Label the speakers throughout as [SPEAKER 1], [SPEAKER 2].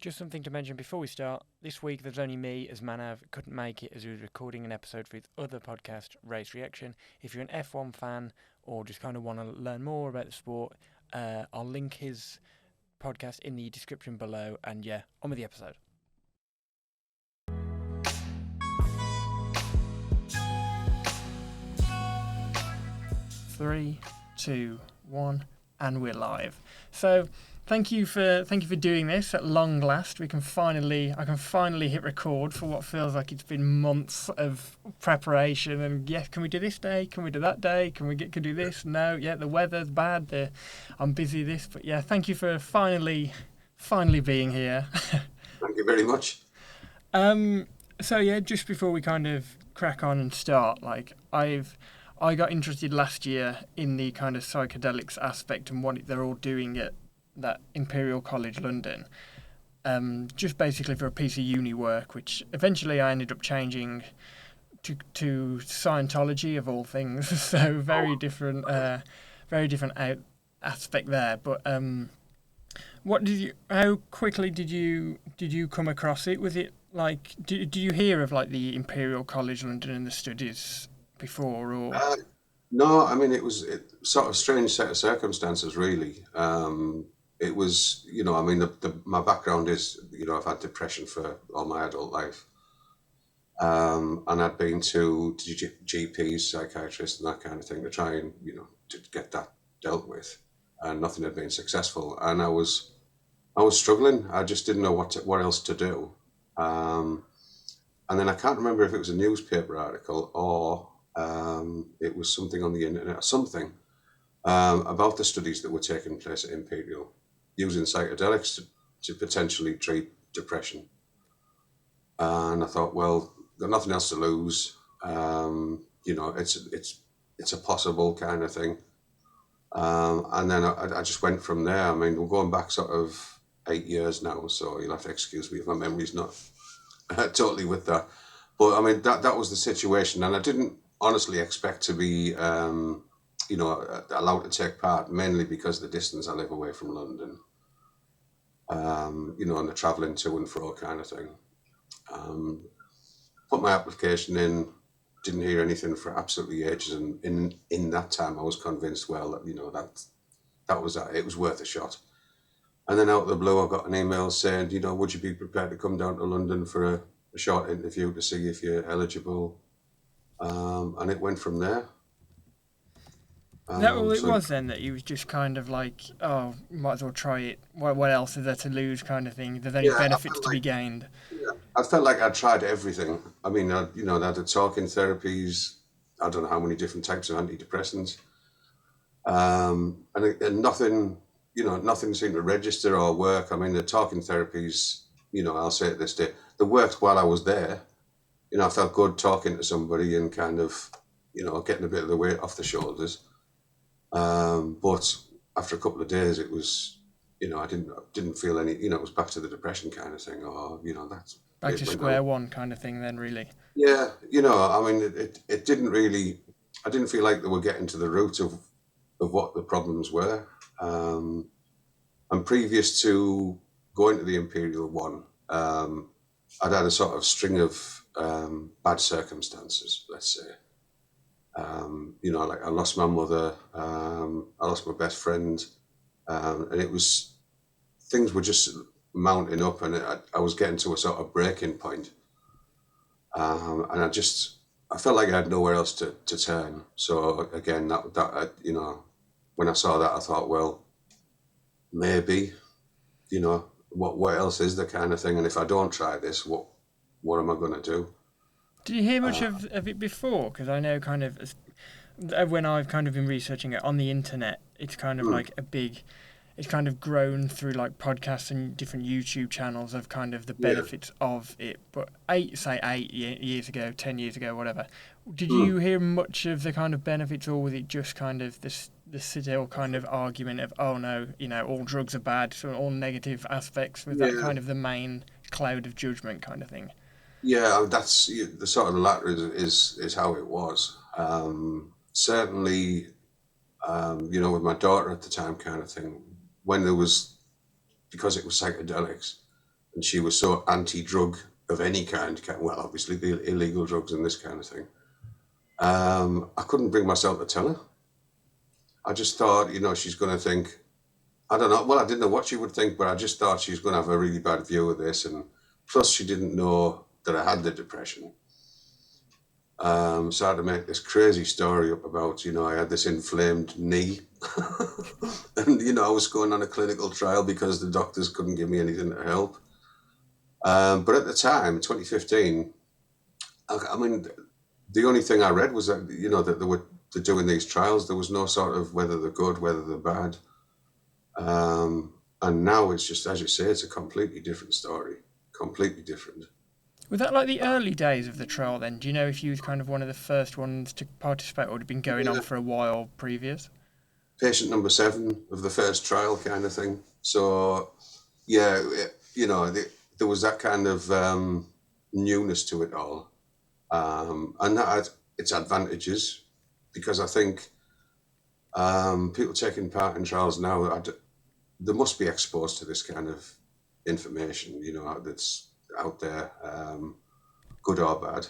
[SPEAKER 1] Just something to mention before we start. This week there's only me, as Manav couldn't make it as he was recording an episode for his other podcast, Race Reaction. If you're an F1 fan or just kind of want to learn more about the sport, I'll link his podcast in the description below. And yeah, on with the episode. 3, 2, 1, and we're live. So thank you for doing this at long last. I can finally hit record for what feels like it's been months of preparation. And yes, can we do this day? Can we do that day? Can do this? No, yeah, the weather's bad. I'm busy this, but yeah, thank you for finally being here.
[SPEAKER 2] Thank you very much.
[SPEAKER 1] So yeah, just before we kind of crack on and start, I got interested last year in the kind of psychedelics aspect and what they're all doing at that Imperial College, London. Just basically for a piece of uni work, which eventually I ended up changing to Scientology of all things. So very different aspect there. But how quickly did you come across it? Was it like, do you hear of like the Imperial College London and the studies before, or?
[SPEAKER 2] No, I mean, it was sort of strange set of circumstances, really. It was, I mean, my background is, I've had depression for all my adult life. And I'd been to GPs, psychiatrists and that kind of thing to try and, to get that dealt with. And nothing had been successful. And I was struggling. I just didn't know what else to do. And then I can't remember if it was a newspaper article or it was something on the internet or something about the studies that were taking place at Imperial using psychedelics to potentially treat depression. And I thought, well, got nothing else to lose. It's a possible kind of thing. And then I just went from there. I mean, we're going back sort of 8 years now, so you'll have to excuse me if my memory's not totally with that. But I mean, that was the situation, and I didn't honestly expect to be, allowed to take part, mainly because of the distance I live away from London, and the travelling to and fro kind of thing. Put my application in, didn't hear anything for absolutely ages, and in that time I was convinced, well, that was it was worth a shot. And then out of the blue I got an email saying, would you be prepared to come down to London for a short interview to see if you're eligible? And it went from there.
[SPEAKER 1] Was then that you was just kind of like, oh, might as well try it. What else is there to lose, kind of thing? There's any benefits to be gained.
[SPEAKER 2] Yeah, I felt like I'd tried everything. I mean, I had the talking therapies. I don't know how many different types of antidepressants, and nothing, nothing seemed to register or work. I mean, the talking therapies, I'll say it this day, they worked while I was there. I felt good talking to somebody and kind of, getting a bit of the weight off the shoulders. But after a couple of days, it was, I didn't feel any, it was back to the depression kind of thing, or, that's...
[SPEAKER 1] Back to square one kind of thing then, really.
[SPEAKER 2] Yeah, I mean, it didn't really, I didn't feel like they were getting to the root of what the problems were. And previous to going to the Imperial one, I'd had a sort of string of bad circumstances, let's say. Like I lost my mother, I lost my best friend, and things were just mounting up, and I was getting to a sort of breaking point. And I felt like I had nowhere else to turn. So again, that when I saw that, I thought, well, maybe, what else is there kind of thing? And if I don't try this, what am I going to do?
[SPEAKER 1] Did you hear much of it before? Because I know kind of, when I've kind of been researching it on the internet, it's kind of like it's kind of grown through like podcasts and different YouTube channels of kind of the benefits of it. But 8 years ago, 10 years ago, whatever, did you hear much of the kind of benefits, or was it just kind of the still kind of argument of, oh no, all drugs are bad, so all negative aspects, with that kind of the main cloud of judgment kind of thing?
[SPEAKER 2] Yeah, that's the sort of the latter is how it was. Certainly, with my daughter at the time kind of thing, when there was, because it was psychedelics, and she was so anti-drug of any kind, well, obviously the illegal drugs and this kind of thing. I couldn't bring myself to tell her. I just thought, she's going to think, I don't know, well, I didn't know what she would think, but I just thought she was going to have a really bad view of this. And plus, she didn't know that I had the depression. So I had to make this crazy story up about, I had this inflamed knee. And, I was going on a clinical trial because the doctors couldn't give me anything to help. But at the time, 2015, I mean, the only thing I read was that, they're doing these trials. There was no sort of whether they're good, whether they're bad. And now it's just, as you say, it's a completely different story, completely different.
[SPEAKER 1] Was that like the early days of the trial then? Do you know if you was kind of one of the first ones to participate, or had been going on for a while previous?
[SPEAKER 2] Patient number 7 of the first trial kind of thing. So, yeah, there was that kind of newness to it all. And that had its advantages, because I think people taking part in trials now, they must be exposed to this kind of information, that's out there, good or bad.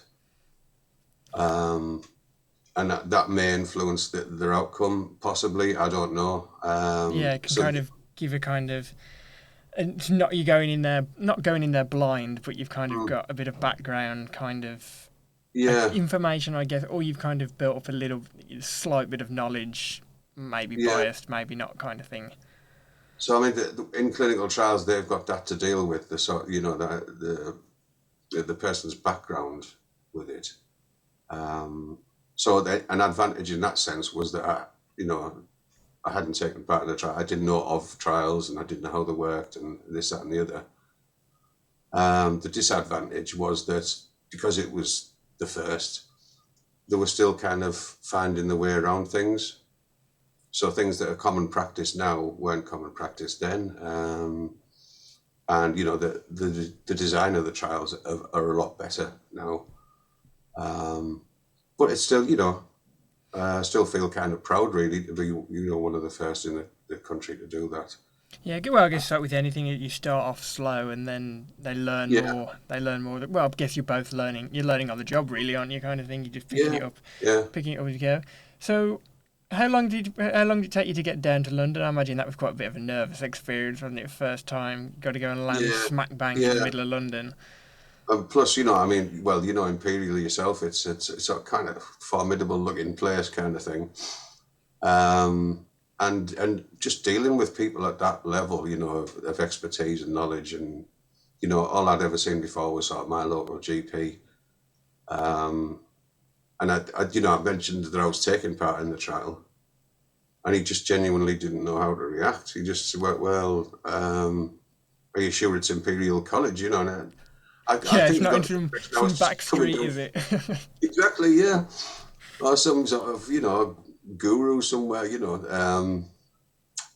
[SPEAKER 2] And that may influence their outcome, possibly. I don't know.
[SPEAKER 1] Yeah, it can kind of give a kind of, and it's not you going in there, not going in there blind, but you've kind of got a bit of background, kind of information, I guess, or you've kind of built up a slight bit of knowledge, maybe biased, maybe not, kind of thing.
[SPEAKER 2] So I mean, in clinical trials, they've got that to deal with, the sort, the person's background with it. So an advantage in that sense was that I hadn't taken part in a trial. I didn't know of trials, and I didn't know how they worked, and this, that, and the other. The disadvantage was that because it was the first, they were still kind of finding the way around things. So things that are common practice now weren't common practice then. And the design of the trials are a lot better now. But it's still, I still feel kind of proud, really, to be, one of the first in the country to do that.
[SPEAKER 1] Yeah, well, I guess start with anything. You start off slow, and then they learn more. They learn more. Well, I guess you're both learning. You're learning on the job, really, aren't you? Kind of thing. You're just picking it up, picking it up as you go. So, how long did it take you to get down to London? I imagine that was quite a bit of a nervous experience, wasn't it? First time, got to go and land smack bang in the middle of London.
[SPEAKER 2] Plus, I mean, well, Imperial yourself, it's a kind of formidable looking place, kind of thing. And just dealing with people at that level, of expertise and knowledge, and all I'd ever seen before was sort of my local GP. And I mentioned that I was taking part in the trial, and he just genuinely didn't know how to react. He just said, "Well, are you sure it's Imperial College?" And I think
[SPEAKER 1] it's not from back street, is it?
[SPEAKER 2] Exactly, yeah. Or some sort of, guru somewhere, and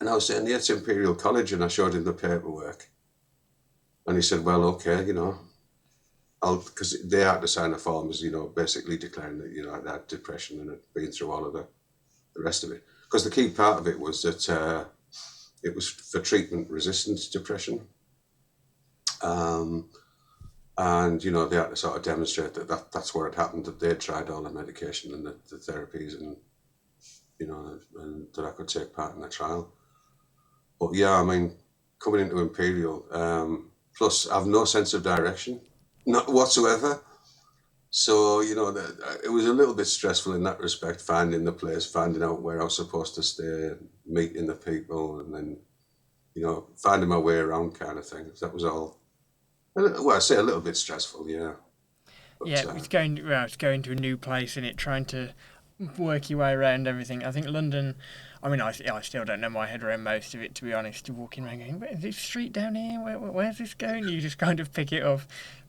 [SPEAKER 2] I was saying, yeah, it's Imperial College, and I showed him the paperwork. And he said, well, okay, because they had to sign a form as, basically declaring that, I had depression and had been through all of the rest of it. Because the key part of it was that it was for treatment-resistant depression. And, they had to sort of demonstrate that's what had happened, that they'd tried all the medication and the therapies, and, and that I could take part in the trial. But yeah, I mean, coming into Imperial, plus I've no sense of direction, not whatsoever. So, it was a little bit stressful in that respect, finding the place, finding out where I was supposed to stay, meeting the people, and then, finding my way around, kind of thing. That was all. Well, I say a little bit stressful, yeah.
[SPEAKER 1] But, it's going to a new place, and trying to work your way around everything. I think London, I mean, I still don't know my head around most of it, to be honest. Walking around going, where's this street down here? Where's this going? You just kind of pick it up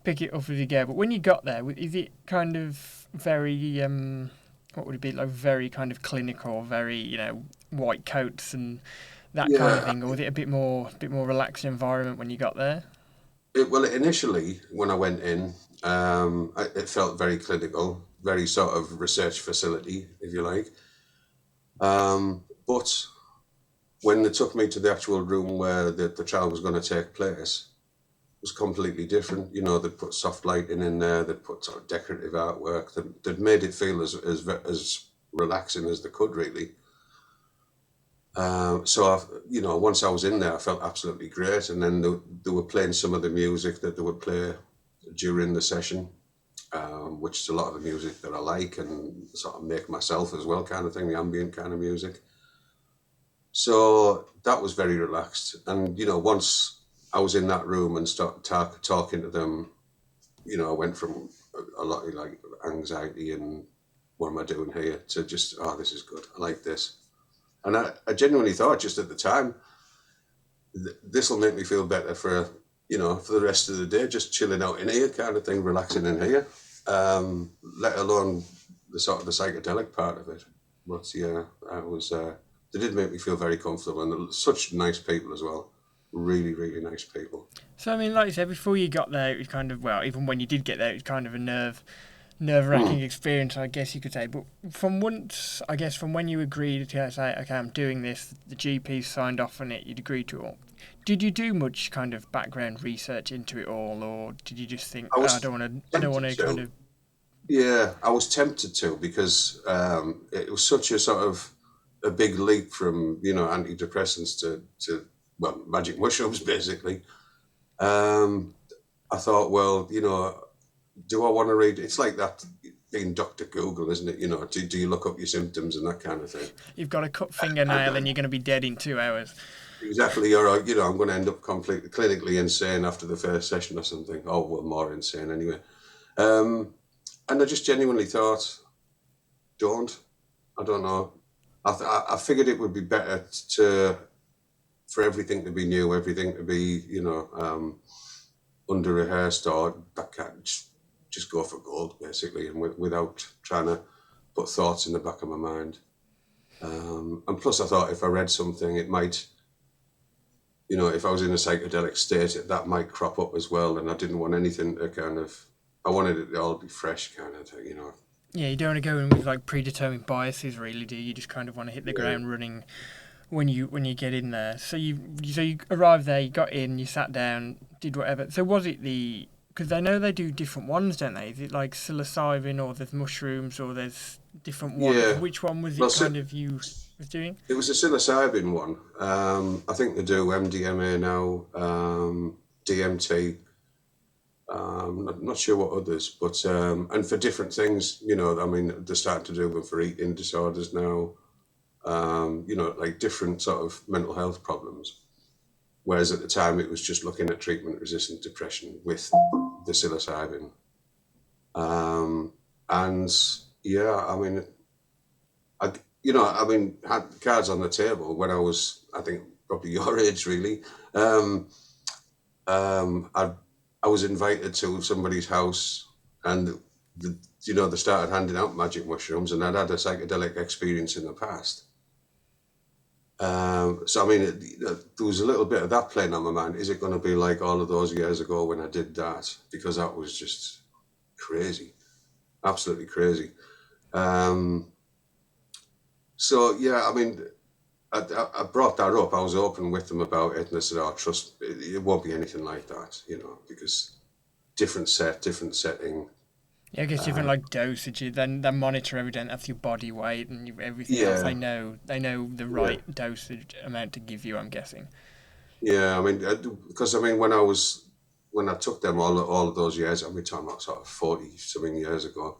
[SPEAKER 1] as you go. But when you got there, is it kind of very, what would it be, like very kind of clinical, very, white coats and that kind of thing? Or was it a bit more relaxed environment when you got there?
[SPEAKER 2] Well, initially, when I went in, it felt very clinical, very sort of research facility, if you like. But when they took me to the actual room where the trial was going to take place, was completely different. You know, they'd put soft lighting in there, they'd put sort of decorative artwork, they'd made it feel as relaxing as they could, really. Once I was in there, I felt absolutely great. And then they were playing some of the music that they would play during the session, which is a lot of the music that I like and sort of make myself as well, kind of thing, the ambient kind of music. So that was very relaxed. And, once I was in that room and started talking to them, I went from a lot of like anxiety and what am I doing here to just, oh, this is good. I like this. And I genuinely thought just at the time, this will make me feel better for the rest of the day, just chilling out in here kind of thing, relaxing in here, let alone the sort of the psychedelic part of it. But yeah, they did make me feel very comfortable, and they're such nice people as well. Really, really nice people.
[SPEAKER 1] So I mean, like you said, before you got there, it was kind of, well, even when you did get there, it was kind of a nerve-wracking experience, I guess you could say. But from when you agreed to say, okay, I'm doing this, the GP signed off on it, you'd agreed to it all. Did you do much kind of background research into it all, or did you just think, I don't want to kind of?
[SPEAKER 2] Yeah, I was tempted to because it was such a sort of a big leap from antidepressants to well, magic mushrooms basically. Um, I thought, well, do I want to read? It's like that being Dr. Google, isn't it? Do you look up your symptoms and that kind of thing?
[SPEAKER 1] You've got a cut fingernail and you're going to be dead in 2 hours.
[SPEAKER 2] Exactly. Or I'm going to end up completely clinically insane after the first session or something. Oh, well, more insane anyway. Um, and I just genuinely thought, I don't know. I figured it would be better for everything to be new, everything to be, under rehearsed, or that can't just go for gold, basically, and without trying to put thoughts in the back of my mind. And plus, I thought if I read something, it might, if I was in a psychedelic state, that might crop up as well. And I didn't want anything to I wanted it to all be fresh, kind of thing,
[SPEAKER 1] Yeah, you don't want to go in with like predetermined biases, really, do you? You just kind of want to hit the ground running when you get in there. So you arrived there, you got in, you sat down, did whatever. So was it because I know they do different ones, don't they? Is it like psilocybin, or there's mushrooms, or there's different ones?
[SPEAKER 2] Yeah.
[SPEAKER 1] Which one was it you was doing?
[SPEAKER 2] It was a psilocybin one. I think they do MDMA now, DMT. I'm not sure what others, but and for different things, they're starting to do them for eating disorders now. Like different sort of mental health problems. Whereas at the time, it was just looking at treatment-resistant depression with the psilocybin. And yeah, had cards on the table when I was, I think, probably your age, really. I was invited to somebody's house, and they started handing out magic mushrooms, and I'd had a psychedelic experience in the past. There was a little bit of that playing on my mind. Is it going to be like all of those years ago when I did that? Because that was just crazy, absolutely crazy. So yeah, I brought that up. I was open with them about it, and I said, "Oh, trust, it won't be anything like that, because different setting."
[SPEAKER 1] Yeah, I guess different like dosage. Then they monitor everything. That's your body weight and everything else.
[SPEAKER 2] Yeah,
[SPEAKER 1] They know the
[SPEAKER 2] yeah,
[SPEAKER 1] right dosage amount to give you, I'm guessing.
[SPEAKER 2] yeah. Because when I took them all of those years, we're talking about sort of 40 something years ago.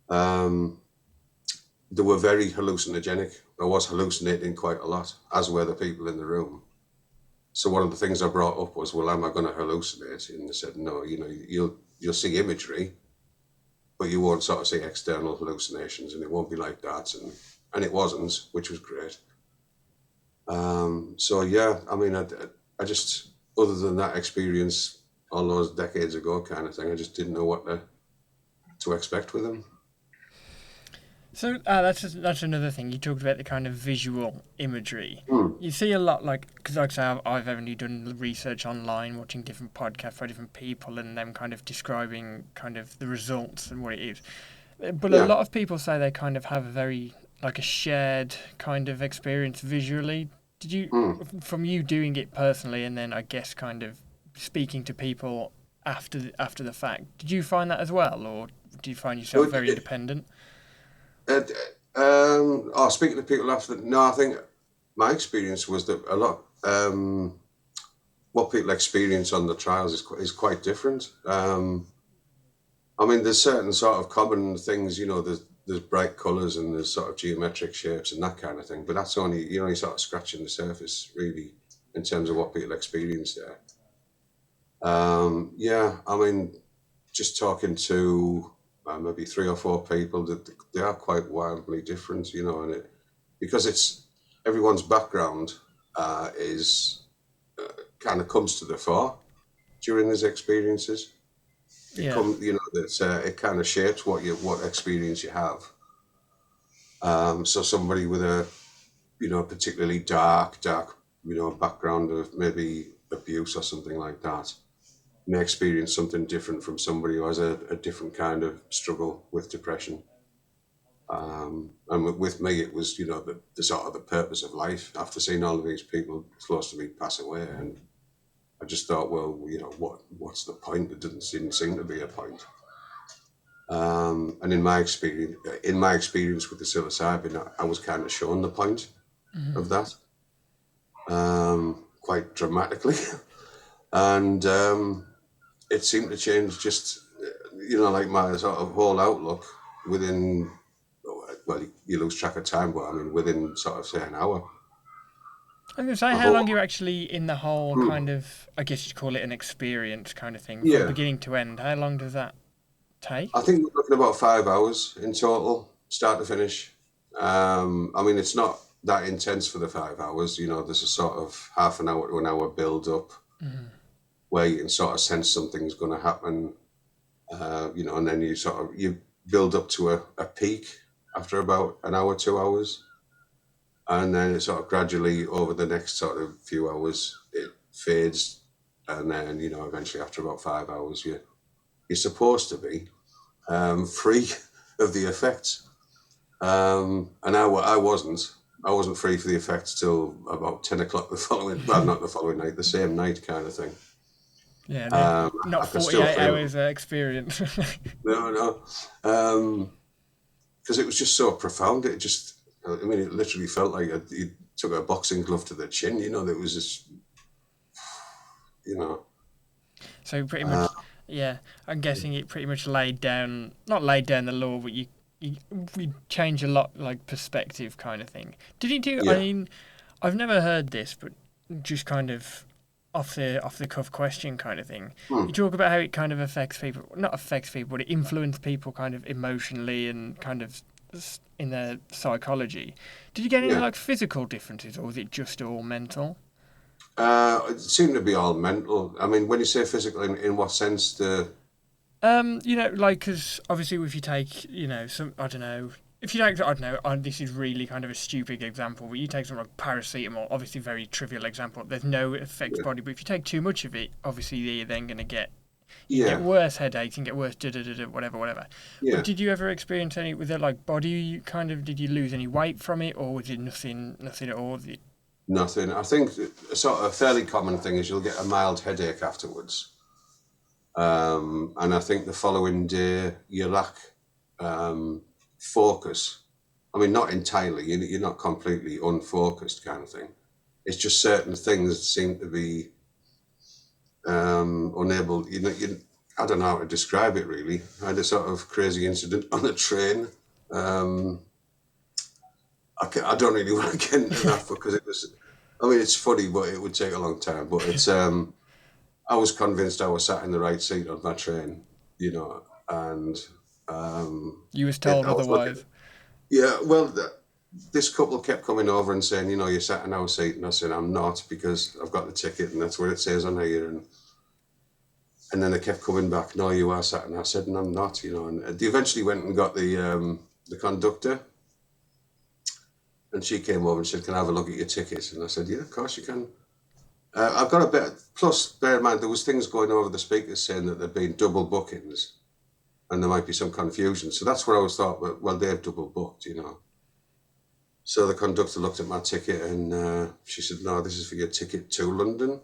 [SPEAKER 2] Um, they were very hallucinogenic. I was hallucinating quite a lot, as were the people in the room. So one of the things I brought up was, well, am I going to hallucinate? And they said, no. You'll see imagery, but you won't sort of see external hallucinations, and it won't be like that. And it wasn't, which was great. So yeah, I just, other than that experience all those decades ago, kind of thing, I just didn't know what to expect with them.
[SPEAKER 1] So that's another thing. You talked about the kind of visual imagery.
[SPEAKER 2] Hmm.
[SPEAKER 1] You see a lot, because like I say, I've only done research online, watching different podcasts by different people, and them kind of describing kind of the results and what it is. But a
[SPEAKER 2] Yeah.
[SPEAKER 1] lot of people say they kind of have a very like a shared kind of experience visually. Did you,
[SPEAKER 2] Hmm.
[SPEAKER 1] from you doing it personally, and then I guess kind of speaking to people after the fact. Did you find that as well, or do you find yourself
[SPEAKER 2] Would
[SPEAKER 1] very
[SPEAKER 2] you-
[SPEAKER 1] independent?
[SPEAKER 2] Speaking to people after, no, I think my experience was that a lot, what people experience on the trials is quite different. I mean, there's certain sort of common things, there's bright colours and there's sort of geometric shapes and that kind of thing, but you're only sort of scratching the surface, really, in terms of what people experience there. Yeah, I mean, just talking to maybe 3 or 4 people, that they are quite wildly different, and because it's everyone's background is kind of comes to the fore during these experiences.
[SPEAKER 1] Yeah.
[SPEAKER 2] It kind of shapes what experience you have. So somebody with a particularly dark background of maybe abuse or something like that may experience something different from somebody who has a different kind of struggle with depression. And with me, it was the sort of the purpose of life. After seeing all of these people close to me pass away, and I just thought, well, what's the point? There didn't seem to be a point. And in my experience with the psilocybin, I was kind of shown the point of that, quite dramatically, and it seemed to change just, like my sort of whole outlook within. Well, you lose track of time, but I mean, within sort of say an hour.
[SPEAKER 1] I was going to say,
[SPEAKER 2] My
[SPEAKER 1] how long
[SPEAKER 2] whole,
[SPEAKER 1] are you actually in the whole kind of, I guess you'd call it an experience kind of thing, from
[SPEAKER 2] yeah,
[SPEAKER 1] beginning to end? How long does that take?
[SPEAKER 2] I think we're looking about 5 hours in total, start to finish. I mean, it's not that intense for the 5 hours. There's a sort of half an hour to an hour build up where you can sort of sense something's going to happen, and then you build up to a peak after about an hour, 2 hours, and then it sort of gradually over the next sort of few hours it fades, and then eventually after about 5 hours you're supposed to be free of the effects, and I wasn't free for the effects till about 10 o'clock the following, well, not the following night, the same night kind of thing.
[SPEAKER 1] Yeah, no, not
[SPEAKER 2] I could still
[SPEAKER 1] 48
[SPEAKER 2] feel
[SPEAKER 1] hours experience.
[SPEAKER 2] no, because it was just so profound. It just, I mean, it literally felt like you took a boxing glove to the chin. That was just,
[SPEAKER 1] So pretty much, yeah, I'm guessing it pretty much not laid down the law, but we change a lot, like perspective kind of thing. Did he do? I
[SPEAKER 2] yeah.
[SPEAKER 1] mean, I've never heard this, but just kind of off the cuff question kind of thing. You
[SPEAKER 2] Hmm.
[SPEAKER 1] talk about how it kind of not affects people, but it influences people kind of emotionally and kind of in their psychology. Did you get any
[SPEAKER 2] Yeah.
[SPEAKER 1] like physical differences, or was it just all mental?
[SPEAKER 2] It seemed to be all mental. I mean, when you say physical, in what sense?
[SPEAKER 1] Like, because obviously, if you take, some, I don't know, if you take, I don't know, this is really kind of a stupid example, but you take something like paracetamol, obviously, very trivial example. There's no effects
[SPEAKER 2] Yeah.
[SPEAKER 1] body, but if you take too much of it, obviously, you're then going to you can get
[SPEAKER 2] Yeah.
[SPEAKER 1] worse headaches, you can get worse whatever. But
[SPEAKER 2] Yeah.
[SPEAKER 1] did you ever experience any, with it like body kind of, did you lose any weight from it, or was it nothing at all?
[SPEAKER 2] Nothing. I think a sort of fairly common thing is you'll get a mild headache afterwards. And I think the following day you lack focus. I mean, not entirely. You're not completely unfocused, kind of thing. It's just certain things seem to be unable. I don't know how to describe it really. I had a sort of crazy incident on a train. Um, I don't really want to get into that because it was. I mean, it's funny, but it would take a long time. But it's. I was convinced I was sat in the right seat on my train, and
[SPEAKER 1] You was told
[SPEAKER 2] I was looking.
[SPEAKER 1] otherwise.
[SPEAKER 2] Yeah, well, this couple kept coming over and saying, you're sat in our seat, and I said, I'm not because I've got the ticket, and that's what it says on here, and then they kept coming back, no, you are sat, and I said, and I'm not, and they eventually went and got the conductor, and she came over and said, can I have a look at your ticket? And I said, yeah, of course you can. I've got a bit. Plus, bear in mind, there was things going over the speakers saying that there'd been double bookings, and there might be some confusion. So that's where I was thought, well, they've double booked, So the conductor looked at my ticket and she said, "No, this is for your ticket to London.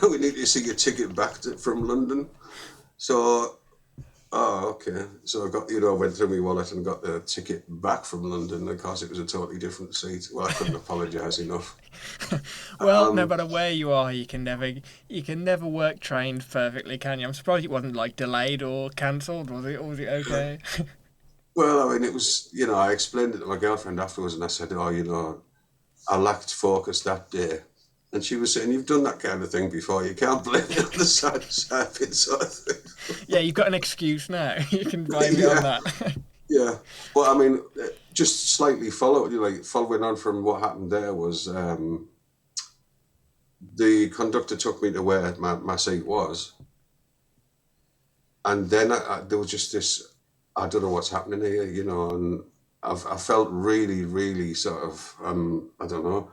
[SPEAKER 2] We need you see your ticket back from London. So, oh, okay. So I got, went through my wallet and got the ticket back from London. Of course, it was a totally different seat. Well, I couldn't apologise enough.
[SPEAKER 1] Well, no
[SPEAKER 2] Um,
[SPEAKER 1] matter where you are, you can never work trains perfectly, can you? I'm surprised it wasn't like delayed or cancelled. Was it? Or was it okay?
[SPEAKER 2] well, I mean, it was, I explained it to my girlfriend afterwards, and I said, oh, I lacked focus that day. And she was saying, you've done that kind of thing before. You can't blame the other side of it, sort of thing.
[SPEAKER 1] Yeah, you've got an excuse now. You can blame it on
[SPEAKER 2] Yeah,
[SPEAKER 1] that.
[SPEAKER 2] yeah. But I mean, just slightly following on from what happened there was the conductor took me to where my seat was. And then there was just this, I don't know what's happening here, and I felt really, really sort of, I don't know.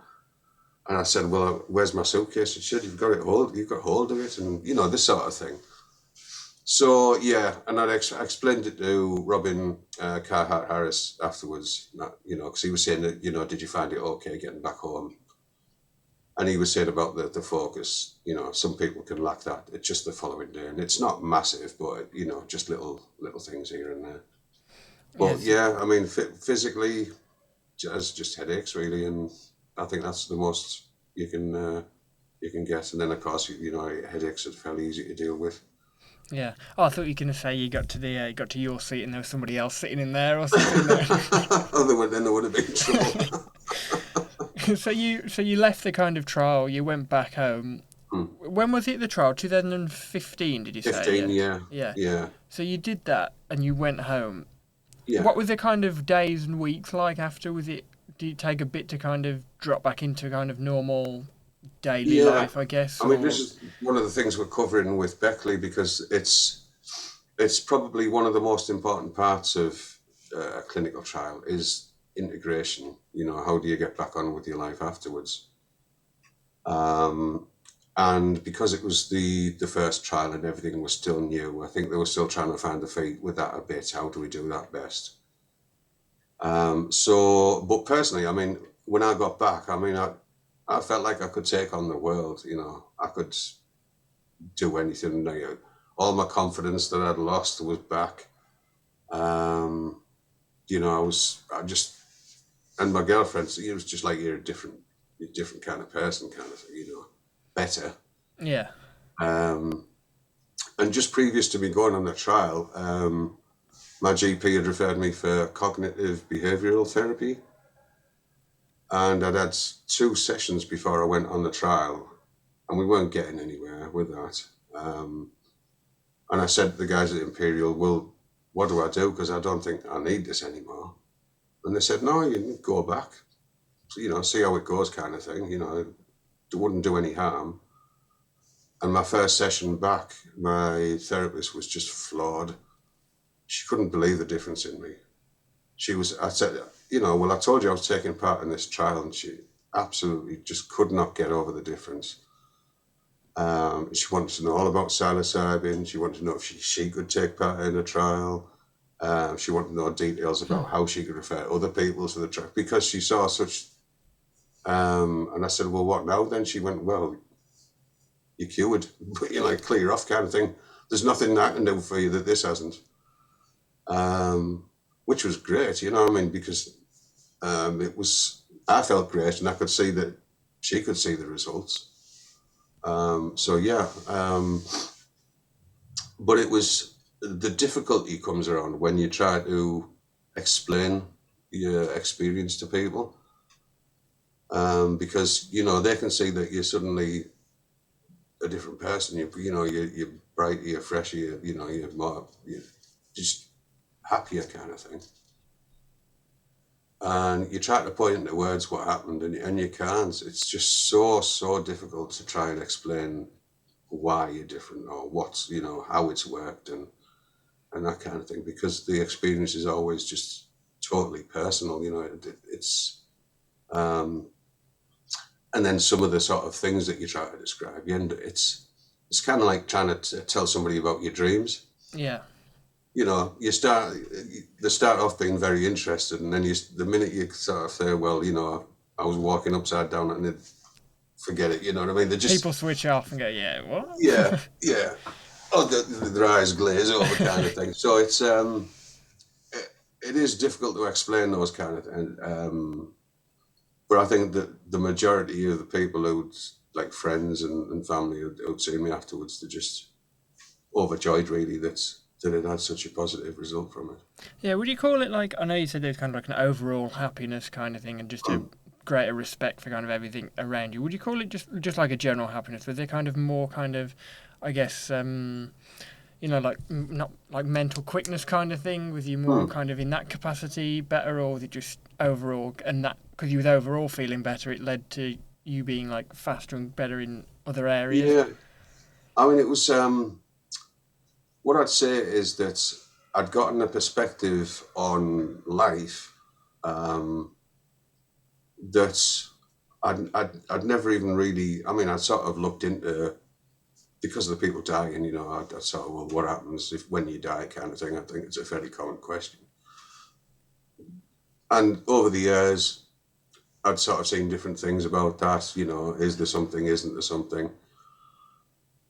[SPEAKER 2] And I said, well, where's my suitcase? She said, you've got hold of it, and, this sort of thing. So, yeah, and I explained it to Robin Carhart Harris afterwards, because he was saying that, did you find it okay getting back home? And he was saying about the focus, some people can lack that. It's just the following day, and it's not massive, but, just little things here and there. But,
[SPEAKER 1] Yes.
[SPEAKER 2] yeah, I mean, physically, just headaches, really, and I think that's the most you can get. And then, of course, headaches are fairly easy to deal with.
[SPEAKER 1] Yeah. Oh, I thought you were gonna say you got to your seat and there was somebody else sitting in there or something. No.
[SPEAKER 2] Then there would have been trouble.
[SPEAKER 1] So you left the kind of trial. You went back home.
[SPEAKER 2] Hmm.
[SPEAKER 1] When was it the trial? 2015, did you say?
[SPEAKER 2] 15,
[SPEAKER 1] Yeah.
[SPEAKER 2] yeah.
[SPEAKER 1] Yeah.
[SPEAKER 2] Yeah.
[SPEAKER 1] So you did that and you went home.
[SPEAKER 2] Yeah.
[SPEAKER 1] What was the kind of days and weeks like after? Did it take a bit to kind of drop back into kind of normal daily
[SPEAKER 2] Yeah.
[SPEAKER 1] life, I guess?
[SPEAKER 2] I mean,
[SPEAKER 1] Or
[SPEAKER 2] this is one of the things we're covering with Beckley because it's probably one of the most important parts of a clinical trial is integration. How do you get back on with your life afterwards? Um, and because it was the first trial and everything was still new, I think they were still trying to find the feet with that a bit. How do we do that best? But personally, I mean, when I got back, I mean, I felt like I could take on the world. I could do anything. All my confidence that I'd lost was back. Um, I just, and my girlfriend, it was just like you're a different kind of person, kind of thing, better.
[SPEAKER 1] yeah.
[SPEAKER 2] Um, and just previous to me going on the trial, my GP had referred me for cognitive behavioural therapy. And I'd had 2 sessions before I went on the trial, and we weren't getting anywhere with that. And I said to the guys at Imperial, well, what do I do? Because I don't think I need this anymore. And they said, no, you can go back. So, see how it goes kind of thing. It wouldn't do any harm. And my first session back, my therapist was just floored. She couldn't believe the difference in me. I said, well, I told you I was taking part in this trial, and she absolutely just could not get over the difference. She wanted to know all about psilocybin. She wanted to know if she could take part in a trial. She wanted to know details about how she could refer other people to the trial because she saw such. And I said, well, what now then? She went, well, you're cured, but you're like clear off kind of thing. There's nothing I can do for you that this hasn't. Which was great, I mean, because I felt great and I could see that she could see the results. So yeah, but the difficulty comes around when you try to explain your experience to people, because they can see that you're suddenly a different person. You're brighter, you're fresher, you're more, you're just happier kind of thing. And you try to put into words what happened, and you can't. It's just so difficult to try and explain why you're different or how it's worked and that kind of thing, because the experience is always just totally personal. It's and then some of the sort of things that you try to describe, it's kind of like trying to tell somebody about your dreams.
[SPEAKER 1] Yeah.
[SPEAKER 2] They start off being very interested, and then the minute you sort of say, well, I was walking upside down and forget it. You know what I mean? They just
[SPEAKER 1] People switch off and go, yeah, what?
[SPEAKER 2] yeah. Oh, their eyes glaze over, kind of thing. So it is difficult to explain those kind of things. But I think that the majority of the people who'd, like friends and family who'd seen me afterwards, they're just overjoyed, really, that it had such a positive result from it.
[SPEAKER 1] Yeah, would you call it like, I know you said there's kind of like an overall happiness kind of thing and just a greater respect for kind of everything around you. Would you call it just like a general happiness? Was there kind of more kind of, I guess, like not like mental quickness kind of thing? Was you more
[SPEAKER 2] Hmm.
[SPEAKER 1] kind of in that capacity better, or was it just overall, and that because you was overall feeling better, it led to you being like faster and better in other areas?
[SPEAKER 2] Yeah, I mean, it was. What I'd say is that I'd gotten a perspective on life um, that I'd never even really. I mean, I'd sort of looked into because of the people dying. I'd sort of, well, what happens if when you die, kind of thing. I think it's a fairly common question. And over the years, I'd sort of seen different things about that. Is there something? Isn't there something?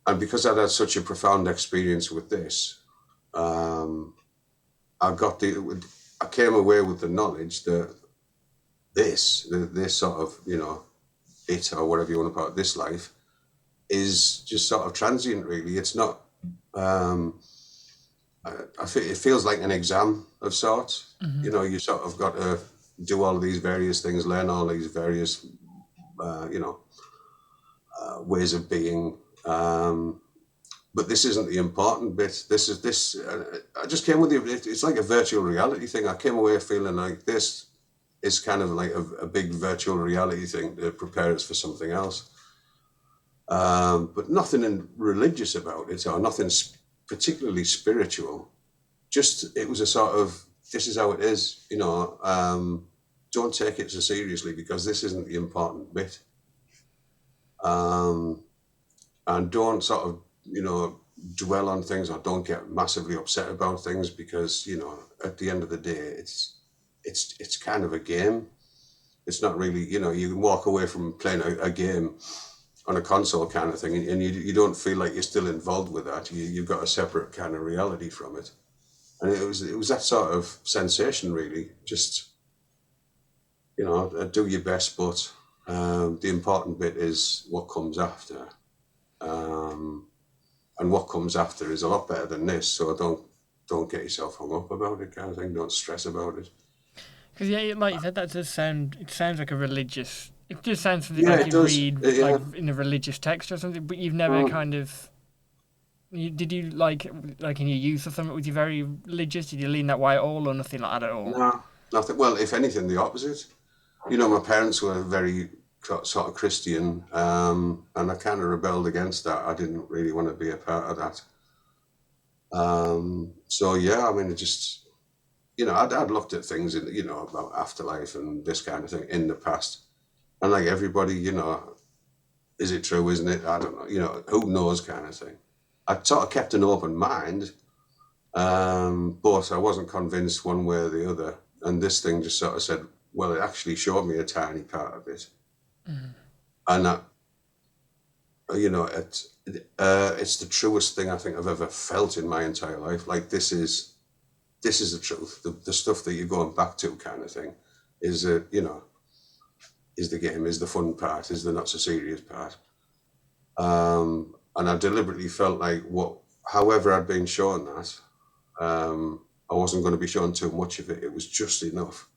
[SPEAKER 2] And because I'd had such a profound experience with this, um, I got I came away with the knowledge that this sort of, it or whatever you want to call it, this life is just sort of transient, really. It's not. Um, it feels like an exam of sorts.
[SPEAKER 1] Hmm.
[SPEAKER 2] You sort of got to do all of these various things, learn all these various, uh, you know, ways of being. But this isn't the important bit. This is this. I just came with you. It's like a virtual reality thing. I came away feeling like this is kind of like a big virtual reality thing to prepare us for something else. But nothing religious about it, or nothing particularly spiritual. Just it was a sort of this is how it is. Don't take it so seriously because this isn't the important bit. Um, and don't sort of dwell on things or don't get massively upset about things because at the end of the day it's kind of a game. It's not really, you can walk away from playing a game on a console kind of thing and you don't feel like you're still involved with that. You've got a separate kind of reality from it. And it was that sort of sensation, really. Just do your best, but the important bit is what comes after. um, and what comes after is a lot better than this. So don't get yourself hung up about it, kind of thing. Don't stress about it.
[SPEAKER 1] Because yeah, like you said, that does sound. It sounds like a religious. It just sounds something
[SPEAKER 2] Yeah,
[SPEAKER 1] like
[SPEAKER 2] it
[SPEAKER 1] you'd
[SPEAKER 2] does.
[SPEAKER 1] read
[SPEAKER 2] Yeah.
[SPEAKER 1] like in a religious text or something. But you've never
[SPEAKER 2] Mm.
[SPEAKER 1] kind of. Did you like in your youth or something? Was you very religious? Did you lean that way at all, or nothing like that at all?
[SPEAKER 2] No, nothing. Well, if anything, the opposite. My parents were very sort of Christian, and I kind of rebelled against that. I didn't really want to be a part of that. So yeah, I mean, it just I'd looked at things in about afterlife and this kind of thing in the past, and like everybody, is it true? Isn't it? I don't know. Who knows, kind of thing. I sort of kept an open mind, but I wasn't convinced one way or the other. And this thing just sort of said, well, it actually showed me a tiny part of it,
[SPEAKER 1] Mm.
[SPEAKER 2] and that it's the truest thing I think I've ever felt in my entire life. Like this is the truth. The stuff that you're going back to, kind of thing, is is the game, is the fun part, is the not so serious part. And I deliberately felt like however I'd been shown that, I wasn't going to be shown too much of it. It was just enough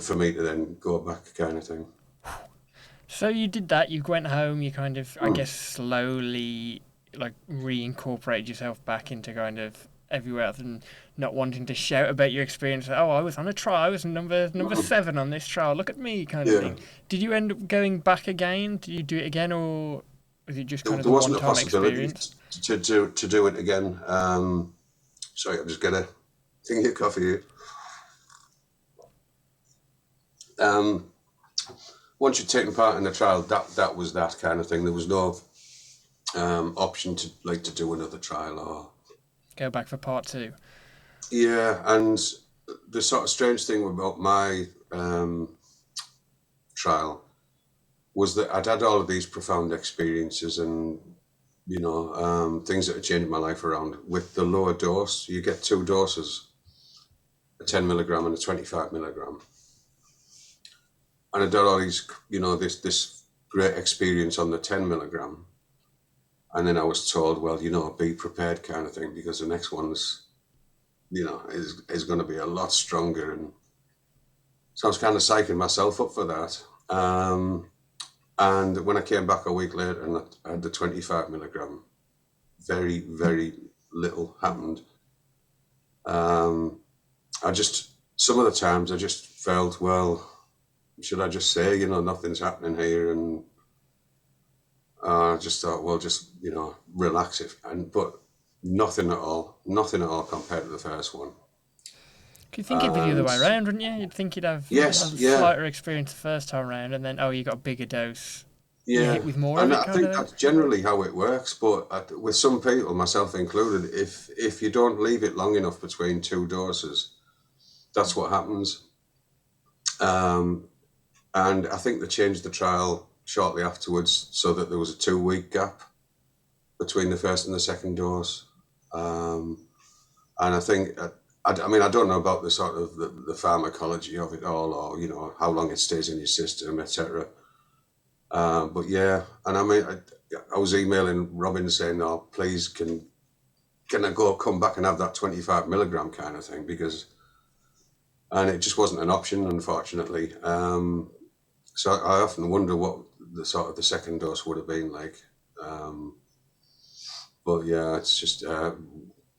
[SPEAKER 2] for me to then go back, kind of thing.
[SPEAKER 1] So you did that. You went home. You kind of, I
[SPEAKER 2] Mm.
[SPEAKER 1] guess, slowly like reincorporated yourself back into kind of everywhere else, and not wanting to shout about your experience. Oh, I was on a trial. I was number
[SPEAKER 2] Mm.
[SPEAKER 1] 7 on this trial. Look at me, kind of
[SPEAKER 2] Yeah,
[SPEAKER 1] thing. Did you end up going back again? Did you do it again, or was it just
[SPEAKER 2] there,
[SPEAKER 1] kind of
[SPEAKER 2] there
[SPEAKER 1] the
[SPEAKER 2] wasn't
[SPEAKER 1] one
[SPEAKER 2] a
[SPEAKER 1] time
[SPEAKER 2] possibility
[SPEAKER 1] experience?
[SPEAKER 2] to do it again. Sorry, I'm just gonna think of coffee here. Um, Once you'd taken part in the trial, that was that kind of thing. There was no option to do another trial or
[SPEAKER 1] Go back for part 2.
[SPEAKER 2] yeah. And the sort of strange thing about my trial was that I'd had all of these profound experiences and, things that had changed my life around. With the lower dose, you get two doses, a 10 milligram and a 25 milligram. And I'd done all these, this great experience on the 10 milligram. And then I was told, well, be prepared kind of thing, because the next one's, is going to be a lot stronger. And so I was kind of psyching myself up for that. And when I came back a week later and I had the 25 milligram, very, very little happened. Some of the times I just felt, well, should I just say, nothing's happening here? And I just thought, well, just, relax it. But nothing at all compared to the first one.
[SPEAKER 1] You think it'd be the other way around, wouldn't you? You'd think you'd have a slighter experience the first time around, and then, you got a bigger dose.
[SPEAKER 2] Yeah,
[SPEAKER 1] you hit with more of it,
[SPEAKER 2] I think that's generally how it works. But with some people, myself included, if you don't leave it long enough between two doses, that's what happens. And I think they changed the trial shortly afterwards so that there was a 2-week gap between the first and the second dose. And I think, I don't know about the sort of the pharmacology of it all, or, how long it stays in your system, etc. But yeah, and I was emailing Robin saying, "Oh, please, can I come back and have that 25 milligram kind of thing?" And it just wasn't an option, unfortunately. So I often wonder what the second dose would have been like. But yeah, it's just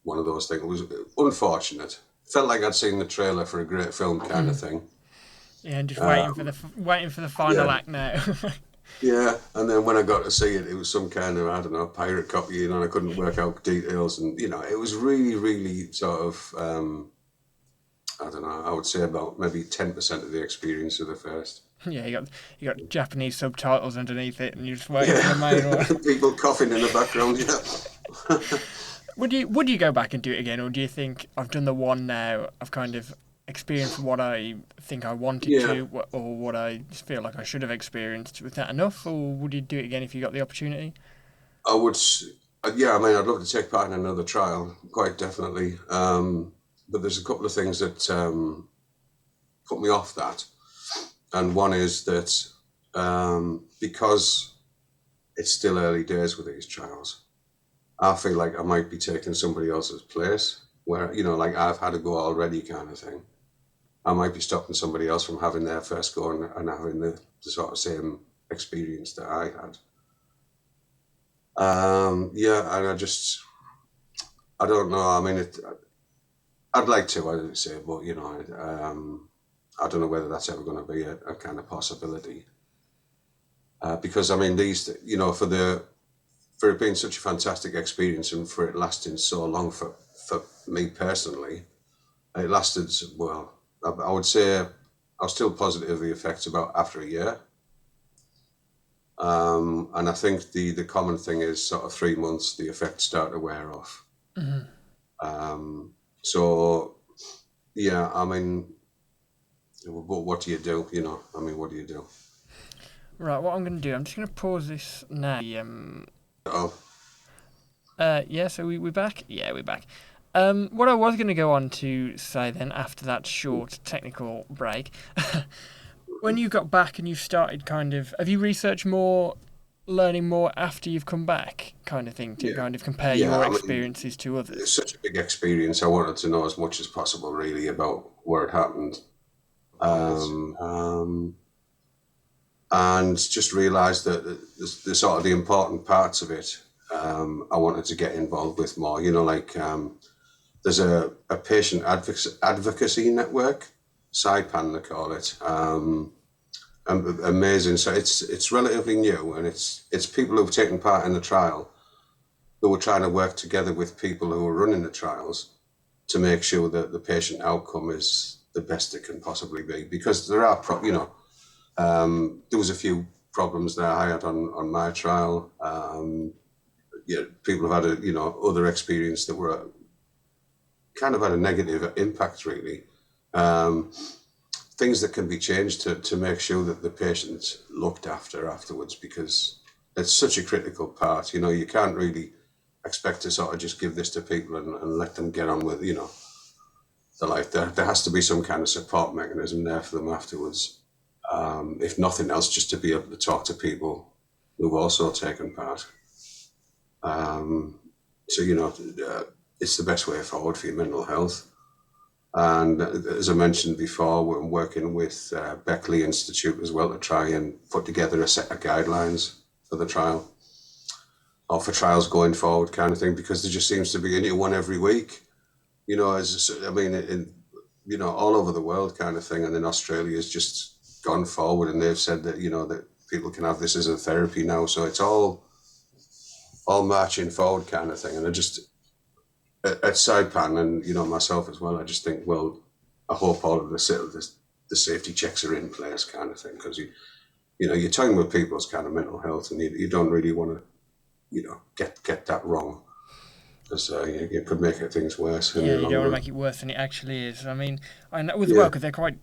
[SPEAKER 2] one of those things. It was unfortunate. Felt like I'd seen the trailer for a great film kind of thing.
[SPEAKER 1] Yeah, and just waiting for the final act now.
[SPEAKER 2] Yeah, and then when I got to see it, it was some kind of, I don't know, pirate copy, and I couldn't work out details, and it was really, really sort of, I don't know, I would say about maybe 10% of the experience of the first.
[SPEAKER 1] Yeah, you got Japanese subtitles underneath it, and you're just waiting for the main one.
[SPEAKER 2] People coughing in the background. Yeah.
[SPEAKER 1] Would you go back and do it again, or do you think I've done the one now? I've kind of experienced what I think I wanted to, or what I feel like I should have experienced. Was that enough, or would you do it again if you got the opportunity?
[SPEAKER 2] I would. Yeah, I'd love to take part in another trial, quite definitely. But there's a couple of things that put me off that. And one is that because it's still early days with these trials, I feel like I might be taking somebody else's place, where, like I've had a go already kind of thing. I might be stopping somebody else from having their first go and having the sort of same experience that I had. Yeah, and I don't know. I'd like to, I would say, but, I don't know whether that's ever going to be a kind of possibility. Because, these, for it being such a fantastic experience and for it lasting so long for me personally, it lasted, well, I would say I was still positive of the effects about after a year. And I think the common thing is sort of 3 months, the effects start to wear off. Mm-hmm. So, yeah, what do you do? What do you do?
[SPEAKER 1] Right, what I'm going to do, I'm just going to pause this now. Yeah, so we're back? Yeah, we're back. What I was going to go on to say then, after that short technical break, when you got back and you started have you researched more, learning more after you've come back, kind of thing, to kind of compare your experiences to others?
[SPEAKER 2] It's such a big experience. I wanted to know as much as possible, really, about where it happened. And just realised that the sort of the important parts of it, I wanted to get involved with more. There's a patient advocacy network, SaiPan they call it. Amazing. So it's relatively new, and it's people who've taken part in the trial who are trying to work together with people who are running the trials to make sure that the patient outcome is the best it can possibly be. Because there are, there was a few problems that I had on my trial. People have had other experience that were kind of had a negative impact, really. things that can be changed to make sure that the patient's looked after afterwards, because it's such a critical part. You know, you can't really expect to sort of just give this to people and let them get on with, you know, the life. There has to be some kind of support mechanism there for them afterwards. If nothing else, just to be able to talk to people who've also taken part. So, you know, it's the best way forward for your mental health. And as I mentioned before, we're working with Beckley Institute as well to try and put together a set of guidelines for the trial, or for trials going forward, kind of thing, because there just seems to be a new one every week. You know, you know, all over the world, kind of thing. And then Australia has just gone forward, and they've said that, you know, that people can have this as a therapy now. So it's all marching forward, kind of thing. And I just, at Saipan, and, you know, myself as well, I just think, well, I hope all of the safety checks are in place, kind of thing, because you know, you're talking with people's kind of mental health, and you don't really want to, you know, get that wrong, because you could make things worse in
[SPEAKER 1] Yeah,
[SPEAKER 2] the
[SPEAKER 1] you
[SPEAKER 2] long
[SPEAKER 1] don't want to
[SPEAKER 2] run.
[SPEAKER 1] make it worse than it actually is. I mean, I know as well
[SPEAKER 2] Yeah,
[SPEAKER 1] because they're quite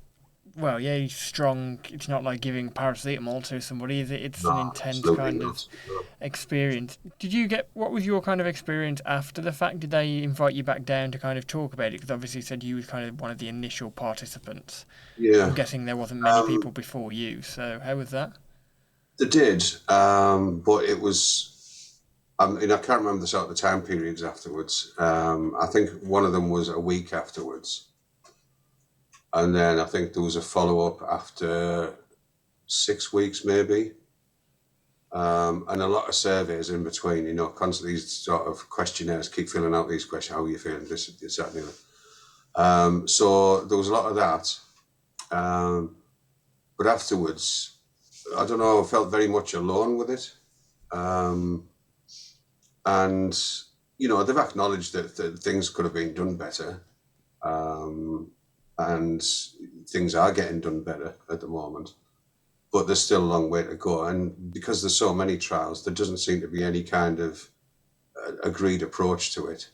[SPEAKER 1] well. Yeah, strong. It's not like giving paracetamol to somebody, is it? It's an
[SPEAKER 2] no,
[SPEAKER 1] intense
[SPEAKER 2] absolutely
[SPEAKER 1] kind of
[SPEAKER 2] not. No.
[SPEAKER 1] experience. Did you get what was your kind of experience after the fact? Did they invite you back down to kind of talk about it? Because obviously you said you was kind of one of the initial participants. I'm
[SPEAKER 2] Yeah,
[SPEAKER 1] guessing there wasn't many
[SPEAKER 2] um,
[SPEAKER 1] people before you. So how was that?
[SPEAKER 2] they did, but it was. I mean, I can't remember the sort of the time periods afterwards. I think one of them was a week afterwards, and then I think there was a follow up after 6 weeks, maybe. And a lot of surveys in between, you know, constantly these sort of questionnaires, keep filling out these questions, how are you feeling, this, that, and the other. So there was a lot of that. But afterwards, I don't know, I felt very much alone with it. Um, and, you know, they've acknowledged that things could have been done better. Um, and things are getting done better at the moment. But there's still a long way to go. And because there's so many trials, there doesn't seem to be any kind of agreed approach to it,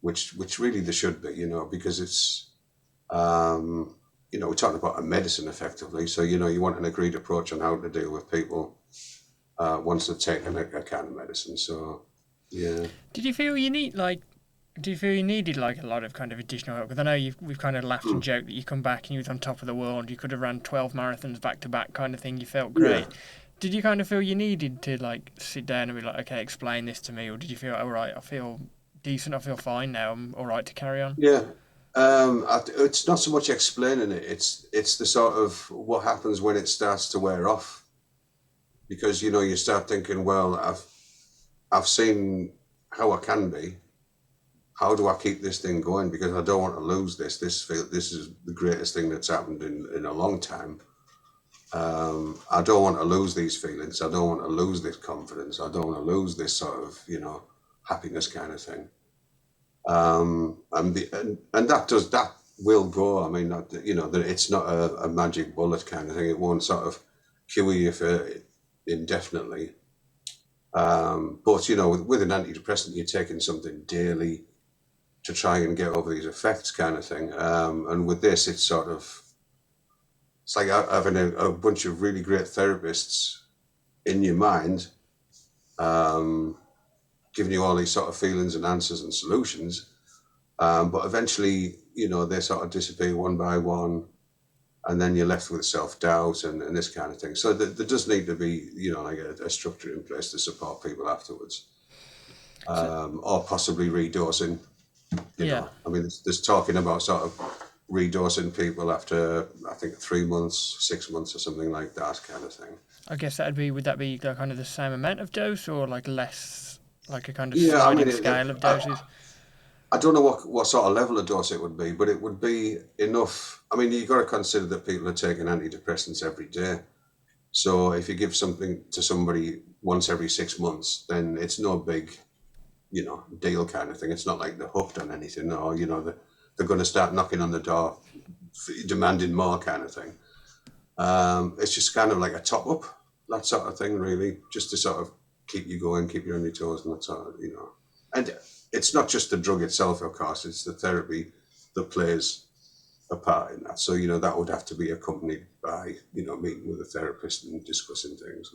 [SPEAKER 2] which really there should be, you know, because it's, you know, we're talking about a medicine effectively. So, you know, you want an agreed approach on how to deal with people once they've taken a kind of medicine. So, yeah.
[SPEAKER 1] Did you feel you need like? Do you feel you needed like a lot of kind of additional help? Because I know we've kind of laughed and
[SPEAKER 2] Mm.
[SPEAKER 1] joked that you come back and you was on top of the world. You could have run 12 marathons back to back, kind of thing. You felt
[SPEAKER 2] Yeah.
[SPEAKER 1] great. Did you kind of feel you needed to like sit down and be like, okay, explain this to me, or did you feel all right? I feel decent. I feel fine now. I'm all right to carry on.
[SPEAKER 2] Yeah. It's not so much explaining it. It's the sort of what happens when it starts to wear off, because, you know, you start thinking, well, I've seen how I can be. How do I keep this thing going? Because I don't want to lose this. This is the greatest thing that's happened in a long time. I don't want to lose these feelings. I don't want to lose this confidence. I don't want to lose this sort of, you know, happiness kind of thing. And that will go. I mean, you know, that it's not a magic bullet kind of thing. It won't sort of cure you for indefinitely. But, you know, with an antidepressant, you're taking something daily to try and get over these effects, kind of thing. And with this, it's like having a bunch of really great therapists in your mind, um, giving you all these sort of feelings and answers and solutions. But eventually, you know, they sort of disappear one by one, and then you're left with self-doubt and this kind of thing. So there does need to be, you know, like a structure in place to support people afterwards,
[SPEAKER 1] So
[SPEAKER 2] or possibly redosing. You
[SPEAKER 1] yeah,
[SPEAKER 2] know, I mean, there's talking about sort of redosing people after, I think, 3 months, 6 months, or something like that, kind of thing.
[SPEAKER 1] I guess that'd be would that be like kind of the same amount of dose or like less, like a kind of
[SPEAKER 2] Yeah, I mean,
[SPEAKER 1] sliding scale of doses?
[SPEAKER 2] I don't know what sort of level of dose it would be, but it would be enough. I mean, you've got to consider that people are taking antidepressants every day. So if you give something to somebody once every 6 months, then it's no big, you know, deal kind of thing. It's not like they're hooked on anything, or, you know, they're going to start knocking on the door, demanding more kind of thing. It's just kind of like a top up, that sort of thing, really, just to sort of keep you going, keep you on your toes, and that sort of, you know. And it's not just the drug itself, of course; it's the therapy that plays a part in that. So, that would have to be accompanied by, meeting with a therapist and discussing things.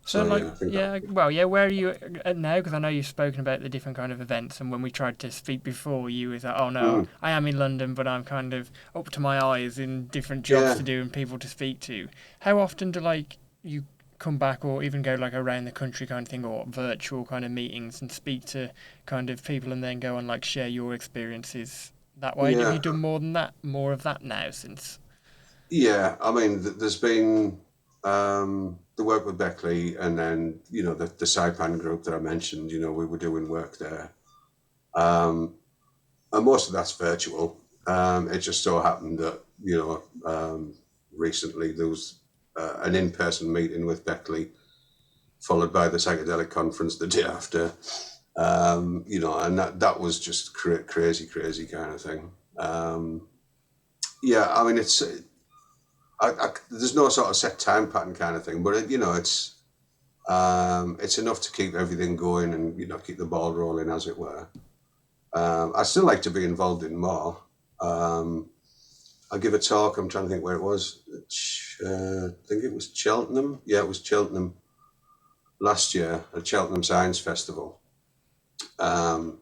[SPEAKER 1] So,
[SPEAKER 2] So,
[SPEAKER 1] like,
[SPEAKER 2] yeah, I think that.
[SPEAKER 1] yeah, well, yeah, where are you at now? Because I know you've spoken about the different kind of events, and when we tried to speak before, you was like, oh no,
[SPEAKER 2] Mm,
[SPEAKER 1] I am in London, but I'm kind of up to my eyes in different jobs
[SPEAKER 2] yeah,
[SPEAKER 1] to do and people to speak to. How often do, like, you come back or even go, like, around the country kind of thing, or virtual kind of meetings and speak to kind of people and then go and, like, share your experiences that way? Have
[SPEAKER 2] yeah,
[SPEAKER 1] you done more than that, more of that now since?
[SPEAKER 2] yeah. I mean, there's been the work with Beckley, and then the Saipan group that I mentioned. We were doing work there, um, and most of that's virtual. It just so happened that recently there was an in-person meeting with Beckley, followed by the psychedelic conference the day after. And that was just crazy kind of thing. Yeah, I mean, there's no sort of set time pattern kind of thing, but it's enough to keep everything going and keep the ball rolling, as it were. I still like to be involved in more. Um, I give a talk. I'm trying to think where it was. I think it was Cheltenham. Yeah, it was Cheltenham last year at Cheltenham Science Festival, um,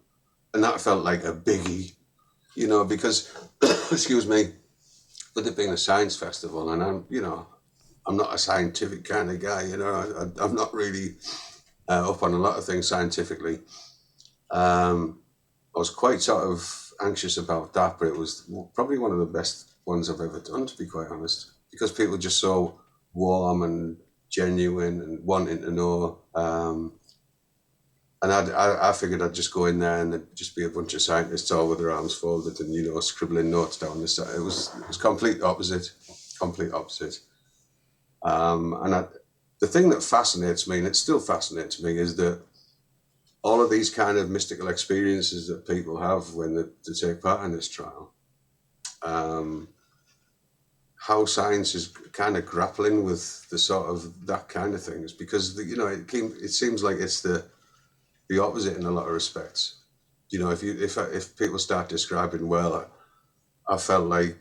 [SPEAKER 2] and that felt like a biggie, because excuse me, with it being a science festival, and I'm not a scientific kind of guy, I'm not really up on a lot of things scientifically. I was quite sort of anxious about that, but it was probably one of the best ones I've ever done, to be quite honest, because people are just so warm and genuine and wanting to know. And I figured I'd just go in there and there'd just be a bunch of scientists all with their arms folded and scribbling notes down the side. It was complete opposite, complete opposite. And the thing that fascinates me, and it still fascinates me, is that all of these kind of mystical experiences that people have when they take part in this trial, um, how science is kind of grappling with the sort of that kind of things, because it seems like it's the opposite in a lot of respects. If people start describing, well, I felt like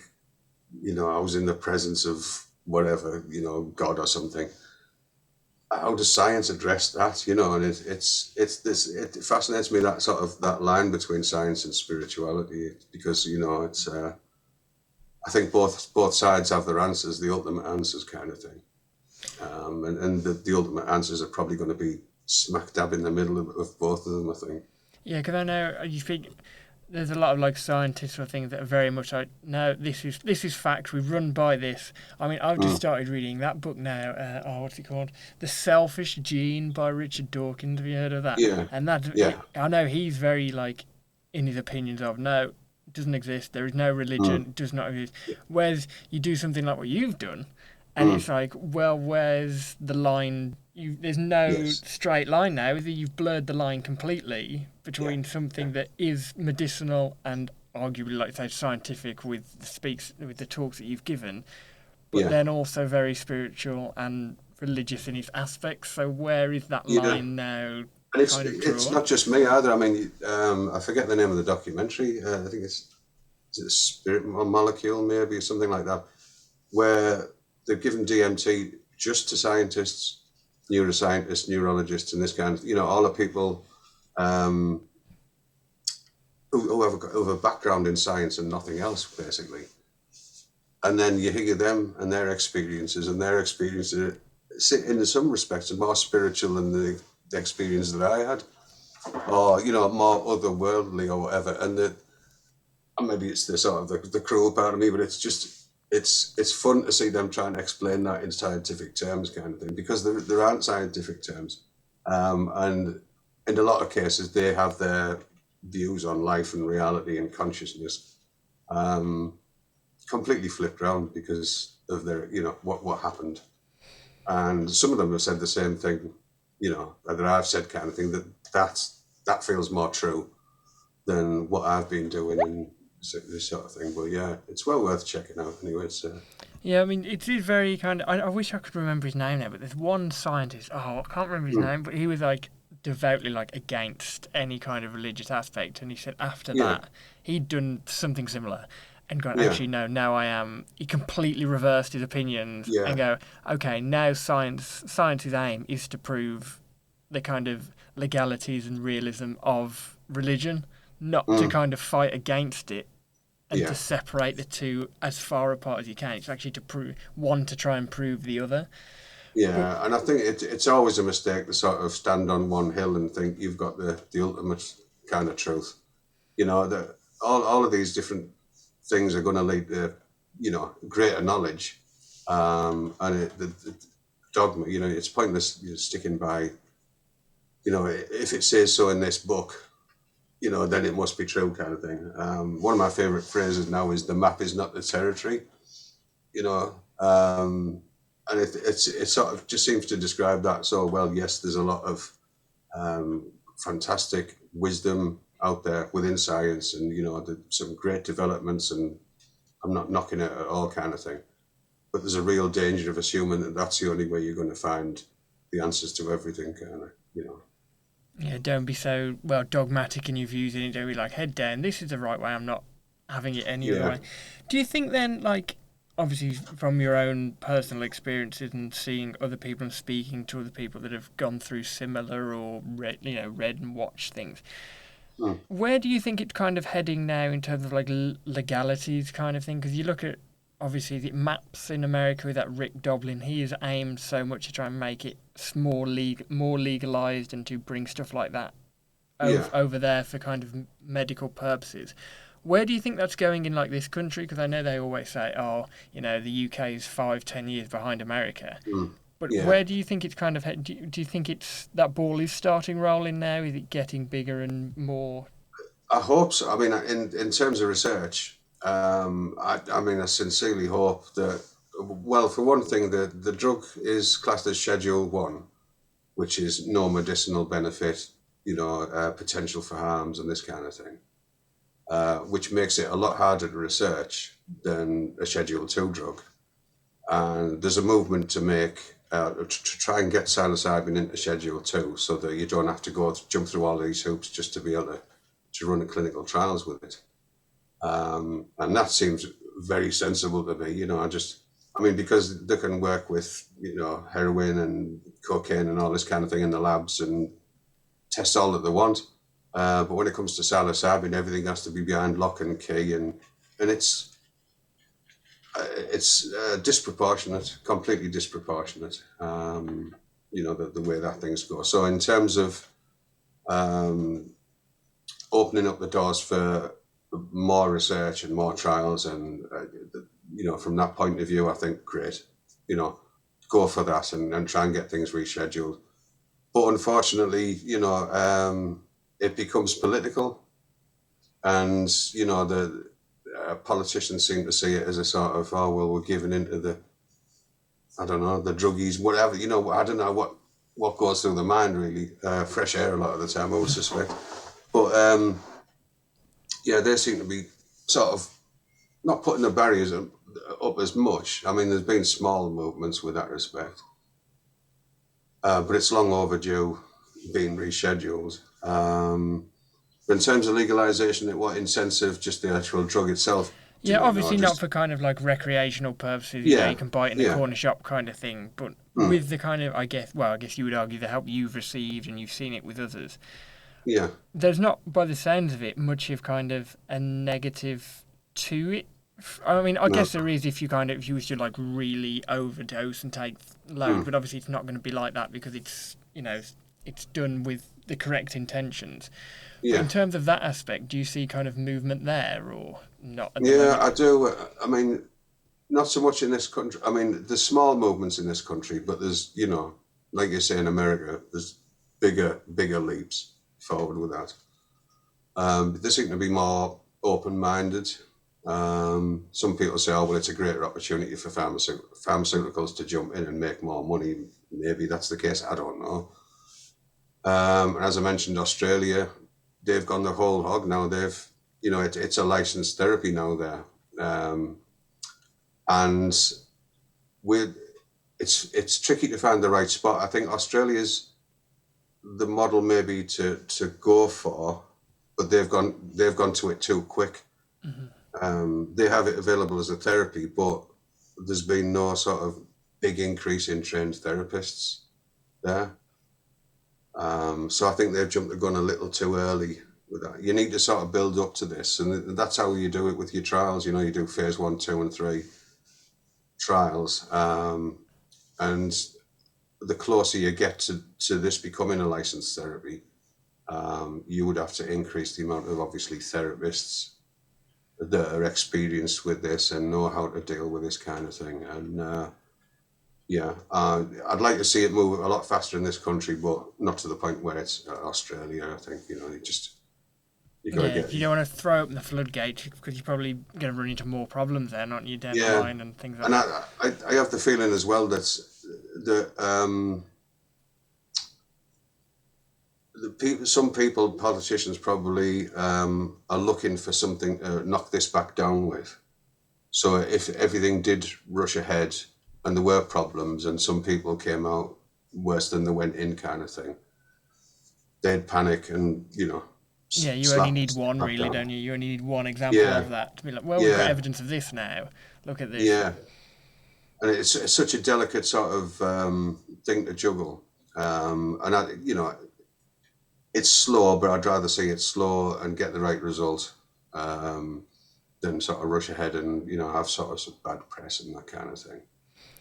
[SPEAKER 2] I was in the presence of whatever, God or something. How does science address that? And it fascinates me, that sort of that line between science and spirituality, because it's I think both sides have their answers, the ultimate answers kind of thing, and the ultimate answers are probably going to be smack dab in the middle of both of them, I think.
[SPEAKER 1] Yeah, because I know you think there's a lot of like scientists or things that are very much like, no, this is fact. We run by this. I mean, I've just
[SPEAKER 2] Mm.
[SPEAKER 1] started reading that book now. What's it called? The Selfish Gene by Richard Dawkins. Have you heard of that?
[SPEAKER 2] Yeah,
[SPEAKER 1] And that
[SPEAKER 2] yeah,
[SPEAKER 1] I know he's very like in his opinions of no, it doesn't exist. There is no religion.
[SPEAKER 2] mm.
[SPEAKER 1] It does not exist. Whereas you do something like what you've done, and
[SPEAKER 2] Mm.
[SPEAKER 1] it's like, well, where's the line? There's no
[SPEAKER 2] Yes,
[SPEAKER 1] straight line now. Either you've blurred the line completely
[SPEAKER 2] yeah,
[SPEAKER 1] between
[SPEAKER 2] yeah,
[SPEAKER 1] something that is medicinal and arguably, like say, scientific with the speaks with the talks that you've given, but
[SPEAKER 2] yeah,
[SPEAKER 1] then also very spiritual and religious in its aspects. So where is that
[SPEAKER 2] yeah.
[SPEAKER 1] line now
[SPEAKER 2] And it's
[SPEAKER 1] kind of
[SPEAKER 2] it's
[SPEAKER 1] drawn?
[SPEAKER 2] not just me either. I mean, I forget the name of the documentary. I think is it Spirit Molecule, maybe, or something like that, where they've given DMT just to scientists, neuroscientists, neurologists, and this kind of, all the people um, who have a background in science and nothing else, basically. And then you hear them and their experiences, and their experiences, in some respects, are more spiritual than the experience that I had, or more otherworldly or whatever. And maybe it's the sort of the cruel part of me, but it's just it's fun to see them trying to explain that in scientific terms, kind of thing, because there aren't scientific terms, and in a lot of cases they have their views on life and reality and consciousness um, completely flipped around because of their what happened, and some of them have said the same thing, that I've said, kind of thing, that feels more true than what I've been doing and this sort of thing. But yeah, it's well worth checking out anyway.
[SPEAKER 1] Yeah, I mean, it is very kind of. I wish I could remember his name now, but there's one scientist. Oh, I can't remember his
[SPEAKER 2] Mm,
[SPEAKER 1] name, but he was like devoutly like against any kind of religious aspect, and he said after
[SPEAKER 2] yeah,
[SPEAKER 1] that he'd done something similar, and gone,
[SPEAKER 2] Yeah.
[SPEAKER 1] actually, no, now I am. He completely reversed his opinions
[SPEAKER 2] Yeah.
[SPEAKER 1] and go, okay, now science's aim is to prove the kind of legalities and realism of religion, not to
[SPEAKER 2] Mm.
[SPEAKER 1] kind of fight against it and to
[SPEAKER 2] Yeah.
[SPEAKER 1] separate the two as far apart as you can. It's actually to prove one to try and prove the other. But
[SPEAKER 2] Yeah, and I think it's always a mistake to sort of stand on one hill and think you've got the ultimate kind of truth. You know, that all of these different things are going to lead to, greater knowledge. And the dogma, it's pointless sticking by, if it says so in this book, then it must be true kind of thing. One of my favorite phrases now is the map is not the territory, you know. And it sort of just seems to describe that so well. Yes, there's a lot of fantastic wisdom out there within science, and some great developments, and I'm not knocking it at all kind of thing. But there's a real danger of assuming that that's the only way you're going to find the answers to everything, kind of.
[SPEAKER 1] yeah, don't be so dogmatic in your views, and don't be like, head down, this is the right way. I'm not having it any other
[SPEAKER 2] Yeah.
[SPEAKER 1] way. Do you think then, like, obviously from your own personal experiences and seeing other people and speaking to other people that have gone through similar or read and watched things,
[SPEAKER 2] Mm.
[SPEAKER 1] where do you think it's kind of heading now in terms of like legalities kind of thing? Because you look at obviously the maps in America with that Rick Doblin, he has aimed so much to try and make it more legalized and to bring stuff like that
[SPEAKER 2] Yeah.
[SPEAKER 1] over there for kind of medical purposes. Where do you think that's going in like this country? Because I know they always say, oh, the UK is 5-10 years behind America.
[SPEAKER 2] Mm.
[SPEAKER 1] But
[SPEAKER 2] Yeah.
[SPEAKER 1] where do you think it's kind of do you think it's that ball is starting rolling now? Is it getting bigger and more?
[SPEAKER 2] I hope so. I mean, in terms of research, I mean, I sincerely hope that. Well, for one thing, the drug is classed as Schedule 1, which is no medicinal benefit, potential for harms and this kind of thing, which makes it a lot harder to research than a Schedule 2 drug. And there's a movement to make, to try and get psilocybin into Schedule 2 so that you don't have to jump through all these hoops just to be able to run clinical trials with it. And that seems very sensible to me. I mean, because they can work with, heroin and cocaine and all this kind of thing in the labs and test all that they want. But when it comes to psilocybin, everything has to be behind lock and key, and it's disproportionate, completely disproportionate. The way that things go. So in terms of opening up the doors for more research and more trials, and from that point of view, I think great. Go for that and try and get things rescheduled. But unfortunately, it becomes political, and the politicians seem to see it as a sort of, oh well, we're giving into the, I don't know, the druggies, whatever. I don't know what goes through the mind really. Fresh air a lot of the time, I would suspect. But yeah, they seem to be sort of not putting the barriers up as much. I mean, there's been small movements with that respect, but it's long overdue being rescheduled. But in terms of legalization, what incentive? Just the actual drug itself? Do you
[SPEAKER 1] Yeah,
[SPEAKER 2] mean, or
[SPEAKER 1] obviously not
[SPEAKER 2] just
[SPEAKER 1] for kind of like recreational purposes,
[SPEAKER 2] yeah,
[SPEAKER 1] you can buy it in the
[SPEAKER 2] yeah,
[SPEAKER 1] corner shop kind of thing. But
[SPEAKER 2] mm,
[SPEAKER 1] with the kind of, I guess you would argue the help you've received and you've seen it with others,
[SPEAKER 2] yeah,
[SPEAKER 1] there's not, by the sounds of it, much of kind of a negative to it. I mean, I
[SPEAKER 2] no,
[SPEAKER 1] guess there is if you was to like really overdose and take loads,
[SPEAKER 2] mm,
[SPEAKER 1] but obviously it's not going to be like that because it's done with the correct intentions. But
[SPEAKER 2] yeah,
[SPEAKER 1] in terms of that aspect, do you see kind of movement there or not at the
[SPEAKER 2] yeah.
[SPEAKER 1] moment?
[SPEAKER 2] I do. I mean, not so much in this country. I mean, there's small movements in this country, but there's, like you say in America, there's bigger leaps forward with that. They seem to be more open-minded. Some people say, "Oh, well, it's a greater opportunity for pharmaceuticals to jump in and make more money." Maybe that's the case. I don't know. As I mentioned, Australia, they've gone the whole hog now. It's a licensed therapy now there, and with it's tricky to find the right spot. I think Australia's the model maybe to go for, but they've gone to it too quick.
[SPEAKER 1] Mm-hmm.
[SPEAKER 2] They have it available as a therapy, but there's been no sort of big increase in trained therapists there. So I think they've jumped the gun a little too early with that. You need to sort of build up to this, and that's how you do it with your trials. You do phase 1, 2, and 3 trials, and the closer you get to this becoming a licensed therapy, you would have to increase the amount of, obviously, therapists that are experienced with this and know how to deal with this kind of thing. And I'd like to see it move a lot faster in this country, but not to the point where it's Australia. I think you got to
[SPEAKER 1] Yeah,
[SPEAKER 2] get.
[SPEAKER 1] you don't want to throw open the floodgates because you're probably going to run into more problems there, aren't you, down the
[SPEAKER 2] Yeah,
[SPEAKER 1] line and things like
[SPEAKER 2] and
[SPEAKER 1] that.
[SPEAKER 2] I have the feeling as well that some people, politicians probably, are looking for something to knock this back down with. So if everything did rush ahead and there were problems and some people came out worse than they went in, kind of thing, they'd panic and
[SPEAKER 1] Yeah, you only
[SPEAKER 2] slap
[SPEAKER 1] need one,
[SPEAKER 2] back
[SPEAKER 1] really,
[SPEAKER 2] down.
[SPEAKER 1] don't you? You only need one example
[SPEAKER 2] Yeah,
[SPEAKER 1] of that to be like, well, we've got
[SPEAKER 2] yeah,
[SPEAKER 1] evidence of this now. Look at this.
[SPEAKER 2] yeah. And it's such a delicate sort of thing to juggle. And it's slow, but I'd rather see it slow and get the right result than sort of rush ahead and have sort of some bad press and that kind of thing.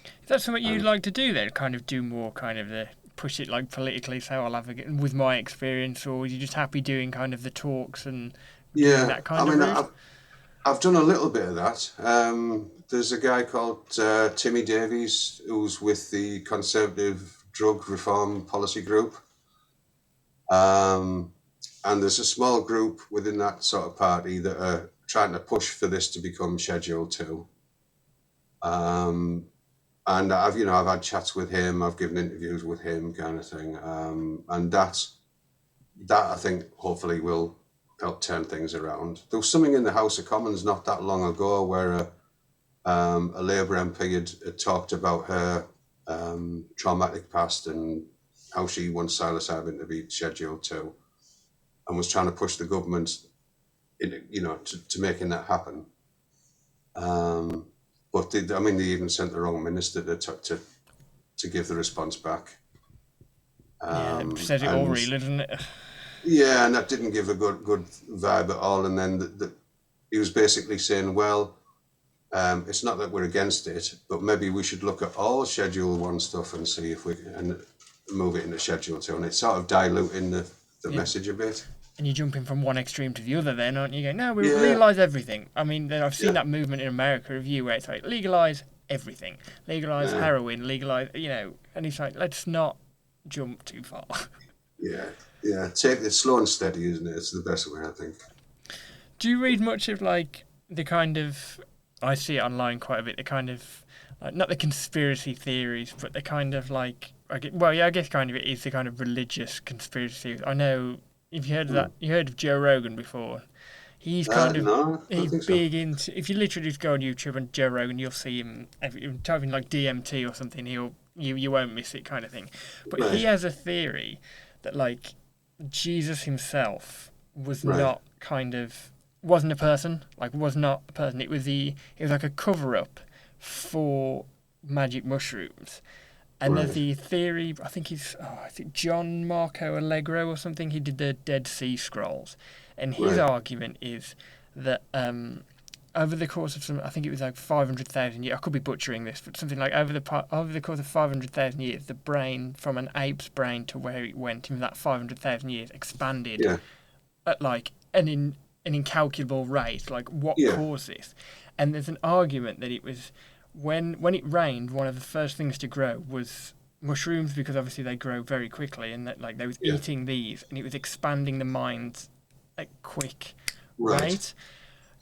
[SPEAKER 1] Is that something you'd
[SPEAKER 2] And
[SPEAKER 1] like to do then? Kind of do more kind of the push it like politically, so I'll have a, with my experience, or are you just happy doing kind of the talks and doing
[SPEAKER 2] yeah,
[SPEAKER 1] that
[SPEAKER 2] I
[SPEAKER 1] kind of
[SPEAKER 2] mean,
[SPEAKER 1] route?
[SPEAKER 2] I've done a little bit of that. There's a guy called Timmy Davies who's with the Conservative Drug Reform Policy Group. Um, and there's a small group within that sort of party that are trying to push for this to become Schedule 2. Um, and I've had chats with him, I've given interviews with him, kind of thing. And that I think hopefully will help turn things around. There was something in the House of Commons not that long ago where a Labour MP had talked about her traumatic past and how she wants psilocybin to be Schedule 2, and was trying to push the government to making that happen. But they even sent the wrong minister to give the response back.
[SPEAKER 1] Yeah, it says it all,
[SPEAKER 2] And
[SPEAKER 1] really, doesn't it?
[SPEAKER 2] yeah, and that didn't give a good vibe at all. And then he was basically saying, well, it's not that we're against it, but maybe we should look at all Schedule 1 stuff and see if we can move it into Schedule 2. And it's sort of diluting the
[SPEAKER 1] Yeah.
[SPEAKER 2] message a bit.
[SPEAKER 1] And you're jumping from one extreme to the other then, aren't you? Going, no, we
[SPEAKER 2] Yeah,
[SPEAKER 1] legalise everything. I mean, I've seen
[SPEAKER 2] yeah,
[SPEAKER 1] that movement in America of you where it's like, legalise everything. Legalise
[SPEAKER 2] yeah,
[SPEAKER 1] heroin, legalise, and it's like, let's not jump too far.
[SPEAKER 2] yeah, yeah. Take it slow and steady, isn't it? It's the best way, I think.
[SPEAKER 1] Do you read much of like the kind of, I see it online quite a bit, the kind of, like, not the conspiracy theories, but the kind of like, I guess kind of it is the kind of religious conspiracy theories. I know, if you heard of
[SPEAKER 2] Hmm.
[SPEAKER 1] that, you heard of Joe Rogan before. He's kind of
[SPEAKER 2] No, I don't
[SPEAKER 1] he's
[SPEAKER 2] think so.
[SPEAKER 1] big into. If you literally just go on YouTube and Joe Rogan, you'll see him typing like DMT or something. You won't miss it, kind of thing. But he
[SPEAKER 2] Right,
[SPEAKER 1] has a theory that like Jesus himself was
[SPEAKER 2] right,
[SPEAKER 1] not wasn't a person, like was not a person. It was like a cover up for magic mushrooms. And there's
[SPEAKER 2] right.
[SPEAKER 1] the theory, I think John Marco Allegro or something, he did the Dead Sea Scrolls. And his
[SPEAKER 2] Right.
[SPEAKER 1] argument is that over the course of I think it was like 500,000 years, I could be butchering this, but something like over the course of 500,000 years, the brain from an ape's brain to where it went in that 500,000 years expanded
[SPEAKER 2] Yeah.
[SPEAKER 1] at like an incalculable rate. Like, what
[SPEAKER 2] Yeah.
[SPEAKER 1] caused this? And there's an argument that it was when it rained, one of the first things to grow was mushrooms, because obviously they grow very quickly, and that like they was
[SPEAKER 2] Yeah.
[SPEAKER 1] eating these, and it was expanding the mind at quick
[SPEAKER 2] Right.
[SPEAKER 1] rate.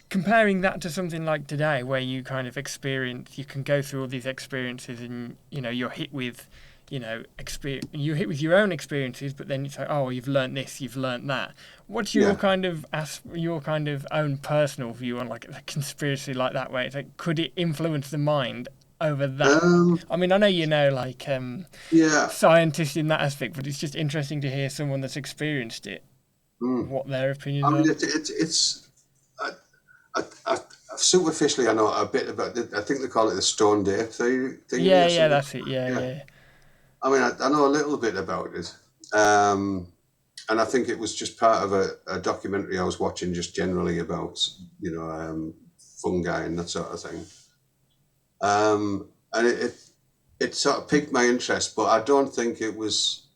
[SPEAKER 1] Comparing that to something like today, where you kind of you can go through all these experiences, and you're hit with, you're hit with your own experiences, but then it's like, oh, you've learnt this, you've learnt that. What's your
[SPEAKER 2] Yeah.
[SPEAKER 1] kind of your kind of own personal view on like a conspiracy like that, where it's like, could it influence the mind over that?
[SPEAKER 2] Um.
[SPEAKER 1] I mean, I know like
[SPEAKER 2] Yeah.
[SPEAKER 1] scientists in that aspect, but it's just interesting to hear someone that's experienced it,
[SPEAKER 2] Mm.
[SPEAKER 1] what their opinions
[SPEAKER 2] I mean,
[SPEAKER 1] are.
[SPEAKER 2] it's. I, I superficially, I know a bit about it. I think they call it the stone ape theory thingy
[SPEAKER 1] Yeah,
[SPEAKER 2] or
[SPEAKER 1] yeah,
[SPEAKER 2] something.
[SPEAKER 1] that's it. Yeah,
[SPEAKER 2] Yeah.
[SPEAKER 1] yeah.
[SPEAKER 2] I mean, I know a little bit about it. Um, and I think it was just part of a documentary I was watching just generally about, fungi and that sort of thing. And it sort of piqued my interest, but I don't think it was,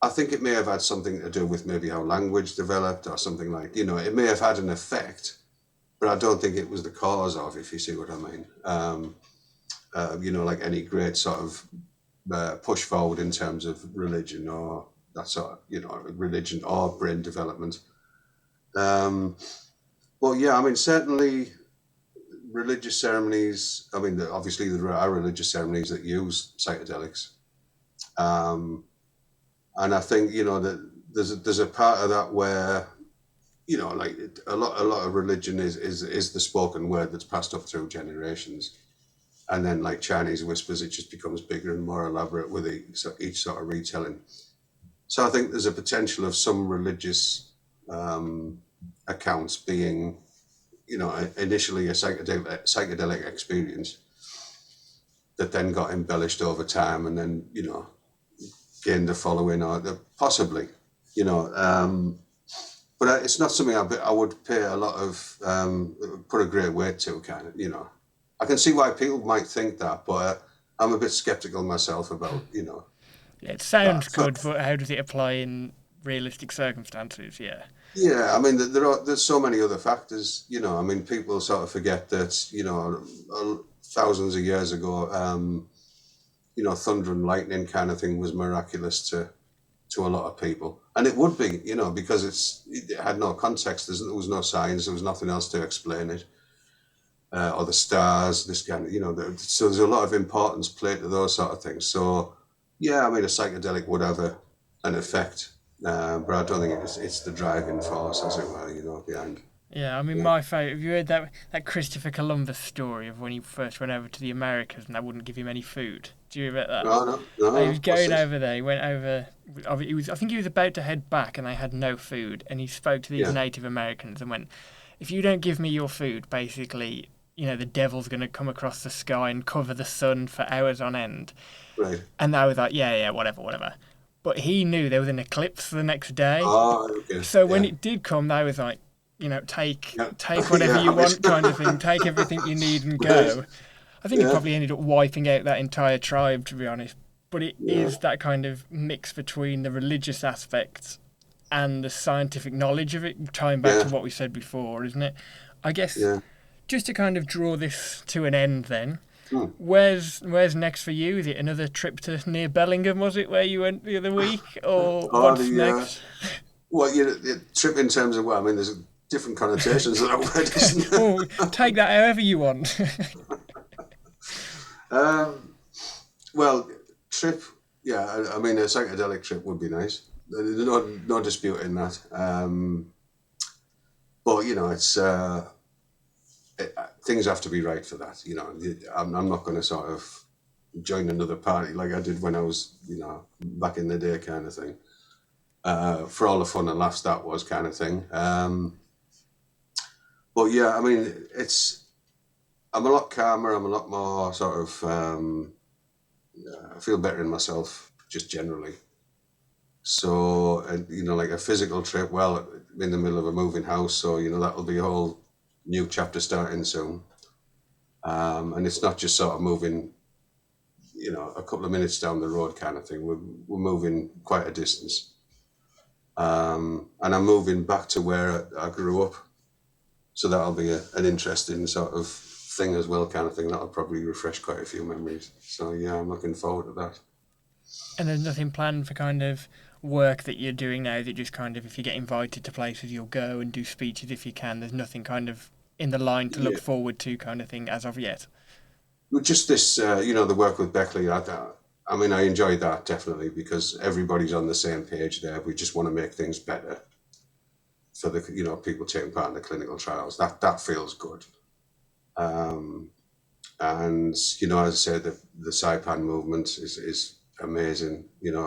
[SPEAKER 2] I think it may have had something to do with maybe how language developed or something like, it may have had an effect, but I don't think it was the cause of, if you see what I mean. Like any great sort of push forward in terms of religion or that sort of, religion or brain development. Um, well, yeah, I mean, certainly religious ceremonies. I mean, obviously there are religious ceremonies that use psychedelics, um, and I think that there's a part of that where like a lot of religion is the spoken word that's passed up through generations, and then like Chinese whispers, it just becomes bigger and more elaborate with each sort of retelling. So I think there's a potential of some religious um, accounts being, initially a psychedelic experience that then got embellished over time and then, gained a following or possibly, you know. But it's not something I would pay a lot of, put a great weight to, kind of, I can see why people might think that, but I'm a bit skeptical myself about,
[SPEAKER 1] Yeah, it
[SPEAKER 2] that.
[SPEAKER 1] sounds good, but how does it apply in realistic circumstances? Yeah.
[SPEAKER 2] Yeah, I mean, there's so many other factors. I mean, people sort of forget that, thousands of years ago, thunder and lightning kind of thing was miraculous to a lot of people, and it would be, because it had no context. There was no science. There was nothing else to explain it, or the stars. This kind of, so there's a lot of importance played to those sort of things. So, yeah, I mean, a psychedelic would have an effect. But I don't think it's the driving force, as it were, behind.
[SPEAKER 1] Yeah, I mean,
[SPEAKER 2] Yeah.
[SPEAKER 1] my favourite. Have you heard that Christopher Columbus story of when he first went over to the Americas and they wouldn't give him any food? Do you remember that?
[SPEAKER 2] No, no, no,
[SPEAKER 1] He was
[SPEAKER 2] no. What's
[SPEAKER 1] going
[SPEAKER 2] this?
[SPEAKER 1] over there. He went over. He was. I think he was about to head back, and they had no food. And he spoke to these
[SPEAKER 2] Yeah,
[SPEAKER 1] Native Americans and went, "If you don't give me your food, basically, the devil's going to come across the sky and cover the sun for hours on end."
[SPEAKER 2] right.
[SPEAKER 1] And they was like, "Yeah, yeah, whatever, whatever." But he knew there was an eclipse the next day,
[SPEAKER 2] Oh, okay.
[SPEAKER 1] so when
[SPEAKER 2] Yeah,
[SPEAKER 1] it did come, they was like, take
[SPEAKER 2] yeah,
[SPEAKER 1] whatever
[SPEAKER 2] yeah.
[SPEAKER 1] you want, kind of thing. Take everything you need and
[SPEAKER 2] Right.
[SPEAKER 1] go. I think he
[SPEAKER 2] Yeah,
[SPEAKER 1] probably ended up wiping out that entire tribe, to be honest. But it
[SPEAKER 2] yeah,
[SPEAKER 1] is that kind of mix between the religious aspects and the scientific knowledge of it, tying back to
[SPEAKER 2] yeah,
[SPEAKER 1] what we said before, isn't it? I guess
[SPEAKER 2] yeah.
[SPEAKER 1] just to kind of draw this to an end, then.
[SPEAKER 2] Hmm.
[SPEAKER 1] Where's next for you? Is it another trip to near Bellingham? Was it where you went the other week, or
[SPEAKER 2] Oh,
[SPEAKER 1] what's next?
[SPEAKER 2] well, the trip in terms of, well, I mean, there's different connotations of that word, isn't there?
[SPEAKER 1] Oh, take that however you want.
[SPEAKER 2] Um, well, trip, yeah, I mean, a psychedelic trip would be nice. There's no disputing that. But, things have to be right for that. I'm not going to sort of join another party like I did when I was, back in the day, kind of thing. For all the fun and laughs that was, kind of thing. But yeah, I mean, I'm a lot calmer. I'm a lot more sort of. I feel better in myself just generally. So, like a physical trip. Well, I'm in the middle of a moving house, so that'll be a whole new chapter starting soon. And it's not just sort of moving, a couple of minutes down the road kind of thing. We're moving quite a distance. And I'm moving back to where I grew up. So that'll be an interesting sort of thing as well, kind of thing. That'll probably refresh quite a few memories. So yeah, I'm looking forward to that.
[SPEAKER 1] And there's nothing planned for kind of work that you're doing now that just kind of, if you get invited to places, you'll go and do speeches if you can. There's nothing kind of in the line to look
[SPEAKER 2] Yeah.
[SPEAKER 1] forward to, kind of thing, as of yet.
[SPEAKER 2] Well, just this, the work with Beckley, I mean, I enjoyed that definitely because everybody's on the same page there. We just want to make things better for the, people taking part in the clinical trials. That feels good. Um, and, as I said, the Saipan movement is amazing,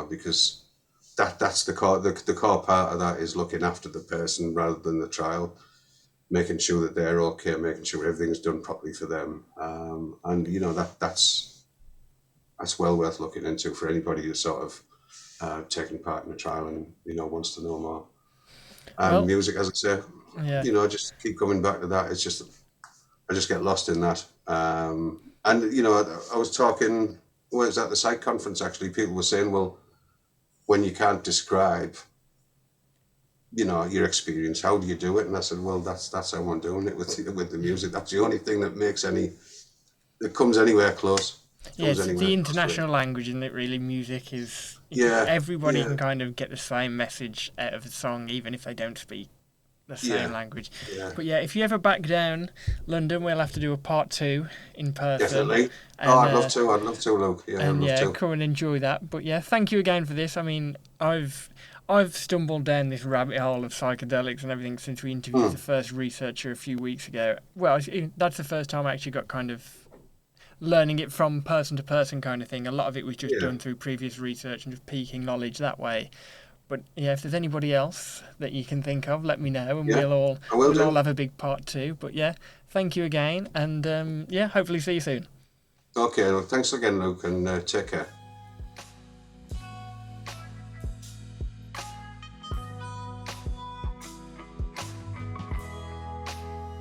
[SPEAKER 2] because that's the core part of that is looking after the person rather than the trial. making sure that they're okay, making sure everything's done properly for them. And you know, that's well worth looking into for anybody who's sort of taking part in a trial and, you know, wants to know more.
[SPEAKER 1] Well,
[SPEAKER 2] Music, as I say,
[SPEAKER 1] yeah.
[SPEAKER 2] you know, I just keep coming back to that. It's just, I just get lost in that. And, you know, I was talking, where was at the site conference actually, people were saying, well, when you can't describe, you know, your experience, how do you do it? And I said, well, that's how I'm doing it with the music. That's the only thing that makes that comes anywhere close.
[SPEAKER 1] Yeah,
[SPEAKER 2] Comes
[SPEAKER 1] it's
[SPEAKER 2] anywhere
[SPEAKER 1] the
[SPEAKER 2] close to it.
[SPEAKER 1] international language, isn't it? Really, music is.
[SPEAKER 2] Yeah,
[SPEAKER 1] Everybody
[SPEAKER 2] yeah,
[SPEAKER 1] can kind of get the same message out of a song, even if they don't speak the same
[SPEAKER 2] yeah,
[SPEAKER 1] language.
[SPEAKER 2] yeah,
[SPEAKER 1] But yeah, if you ever back down London, we'll have to do a part two in person,
[SPEAKER 2] definitely. Oh,
[SPEAKER 1] and
[SPEAKER 2] I'd love to, Luke. Yeah, I'd love
[SPEAKER 1] yeah,
[SPEAKER 2] to.
[SPEAKER 1] come and enjoy that. But yeah, thank you again for this. I mean, I've stumbled down this rabbit hole of psychedelics and everything since we interviewed
[SPEAKER 2] Hmm.
[SPEAKER 1] the first researcher a few weeks ago. Well, that's the first time I actually got kind of learning it from person to person kind of thing. A lot of it was just
[SPEAKER 2] Yeah,
[SPEAKER 1] done through previous research and just peeking knowledge that way. But yeah, if there's anybody else that you can think of, let me know, and
[SPEAKER 2] yeah, I will
[SPEAKER 1] we'll all
[SPEAKER 2] do.
[SPEAKER 1] have a big part two. But yeah, thank you again, and yeah, hopefully see you soon.
[SPEAKER 2] Okay, well, thanks again, Luke, and take care.